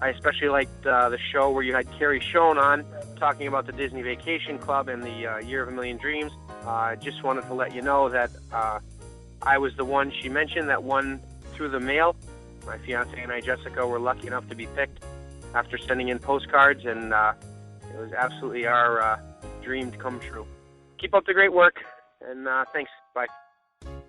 I especially liked the show where you had Carrie Schoen on talking about the Disney Vacation Club and the Year of a Million Dreams. I just wanted to let you know that I was the one she mentioned that won through the mail. My fiance and I, Jessica, were lucky enough to be picked after sending in postcards, and it was absolutely our dream to come true. Keep up the great work, and thanks. Bye.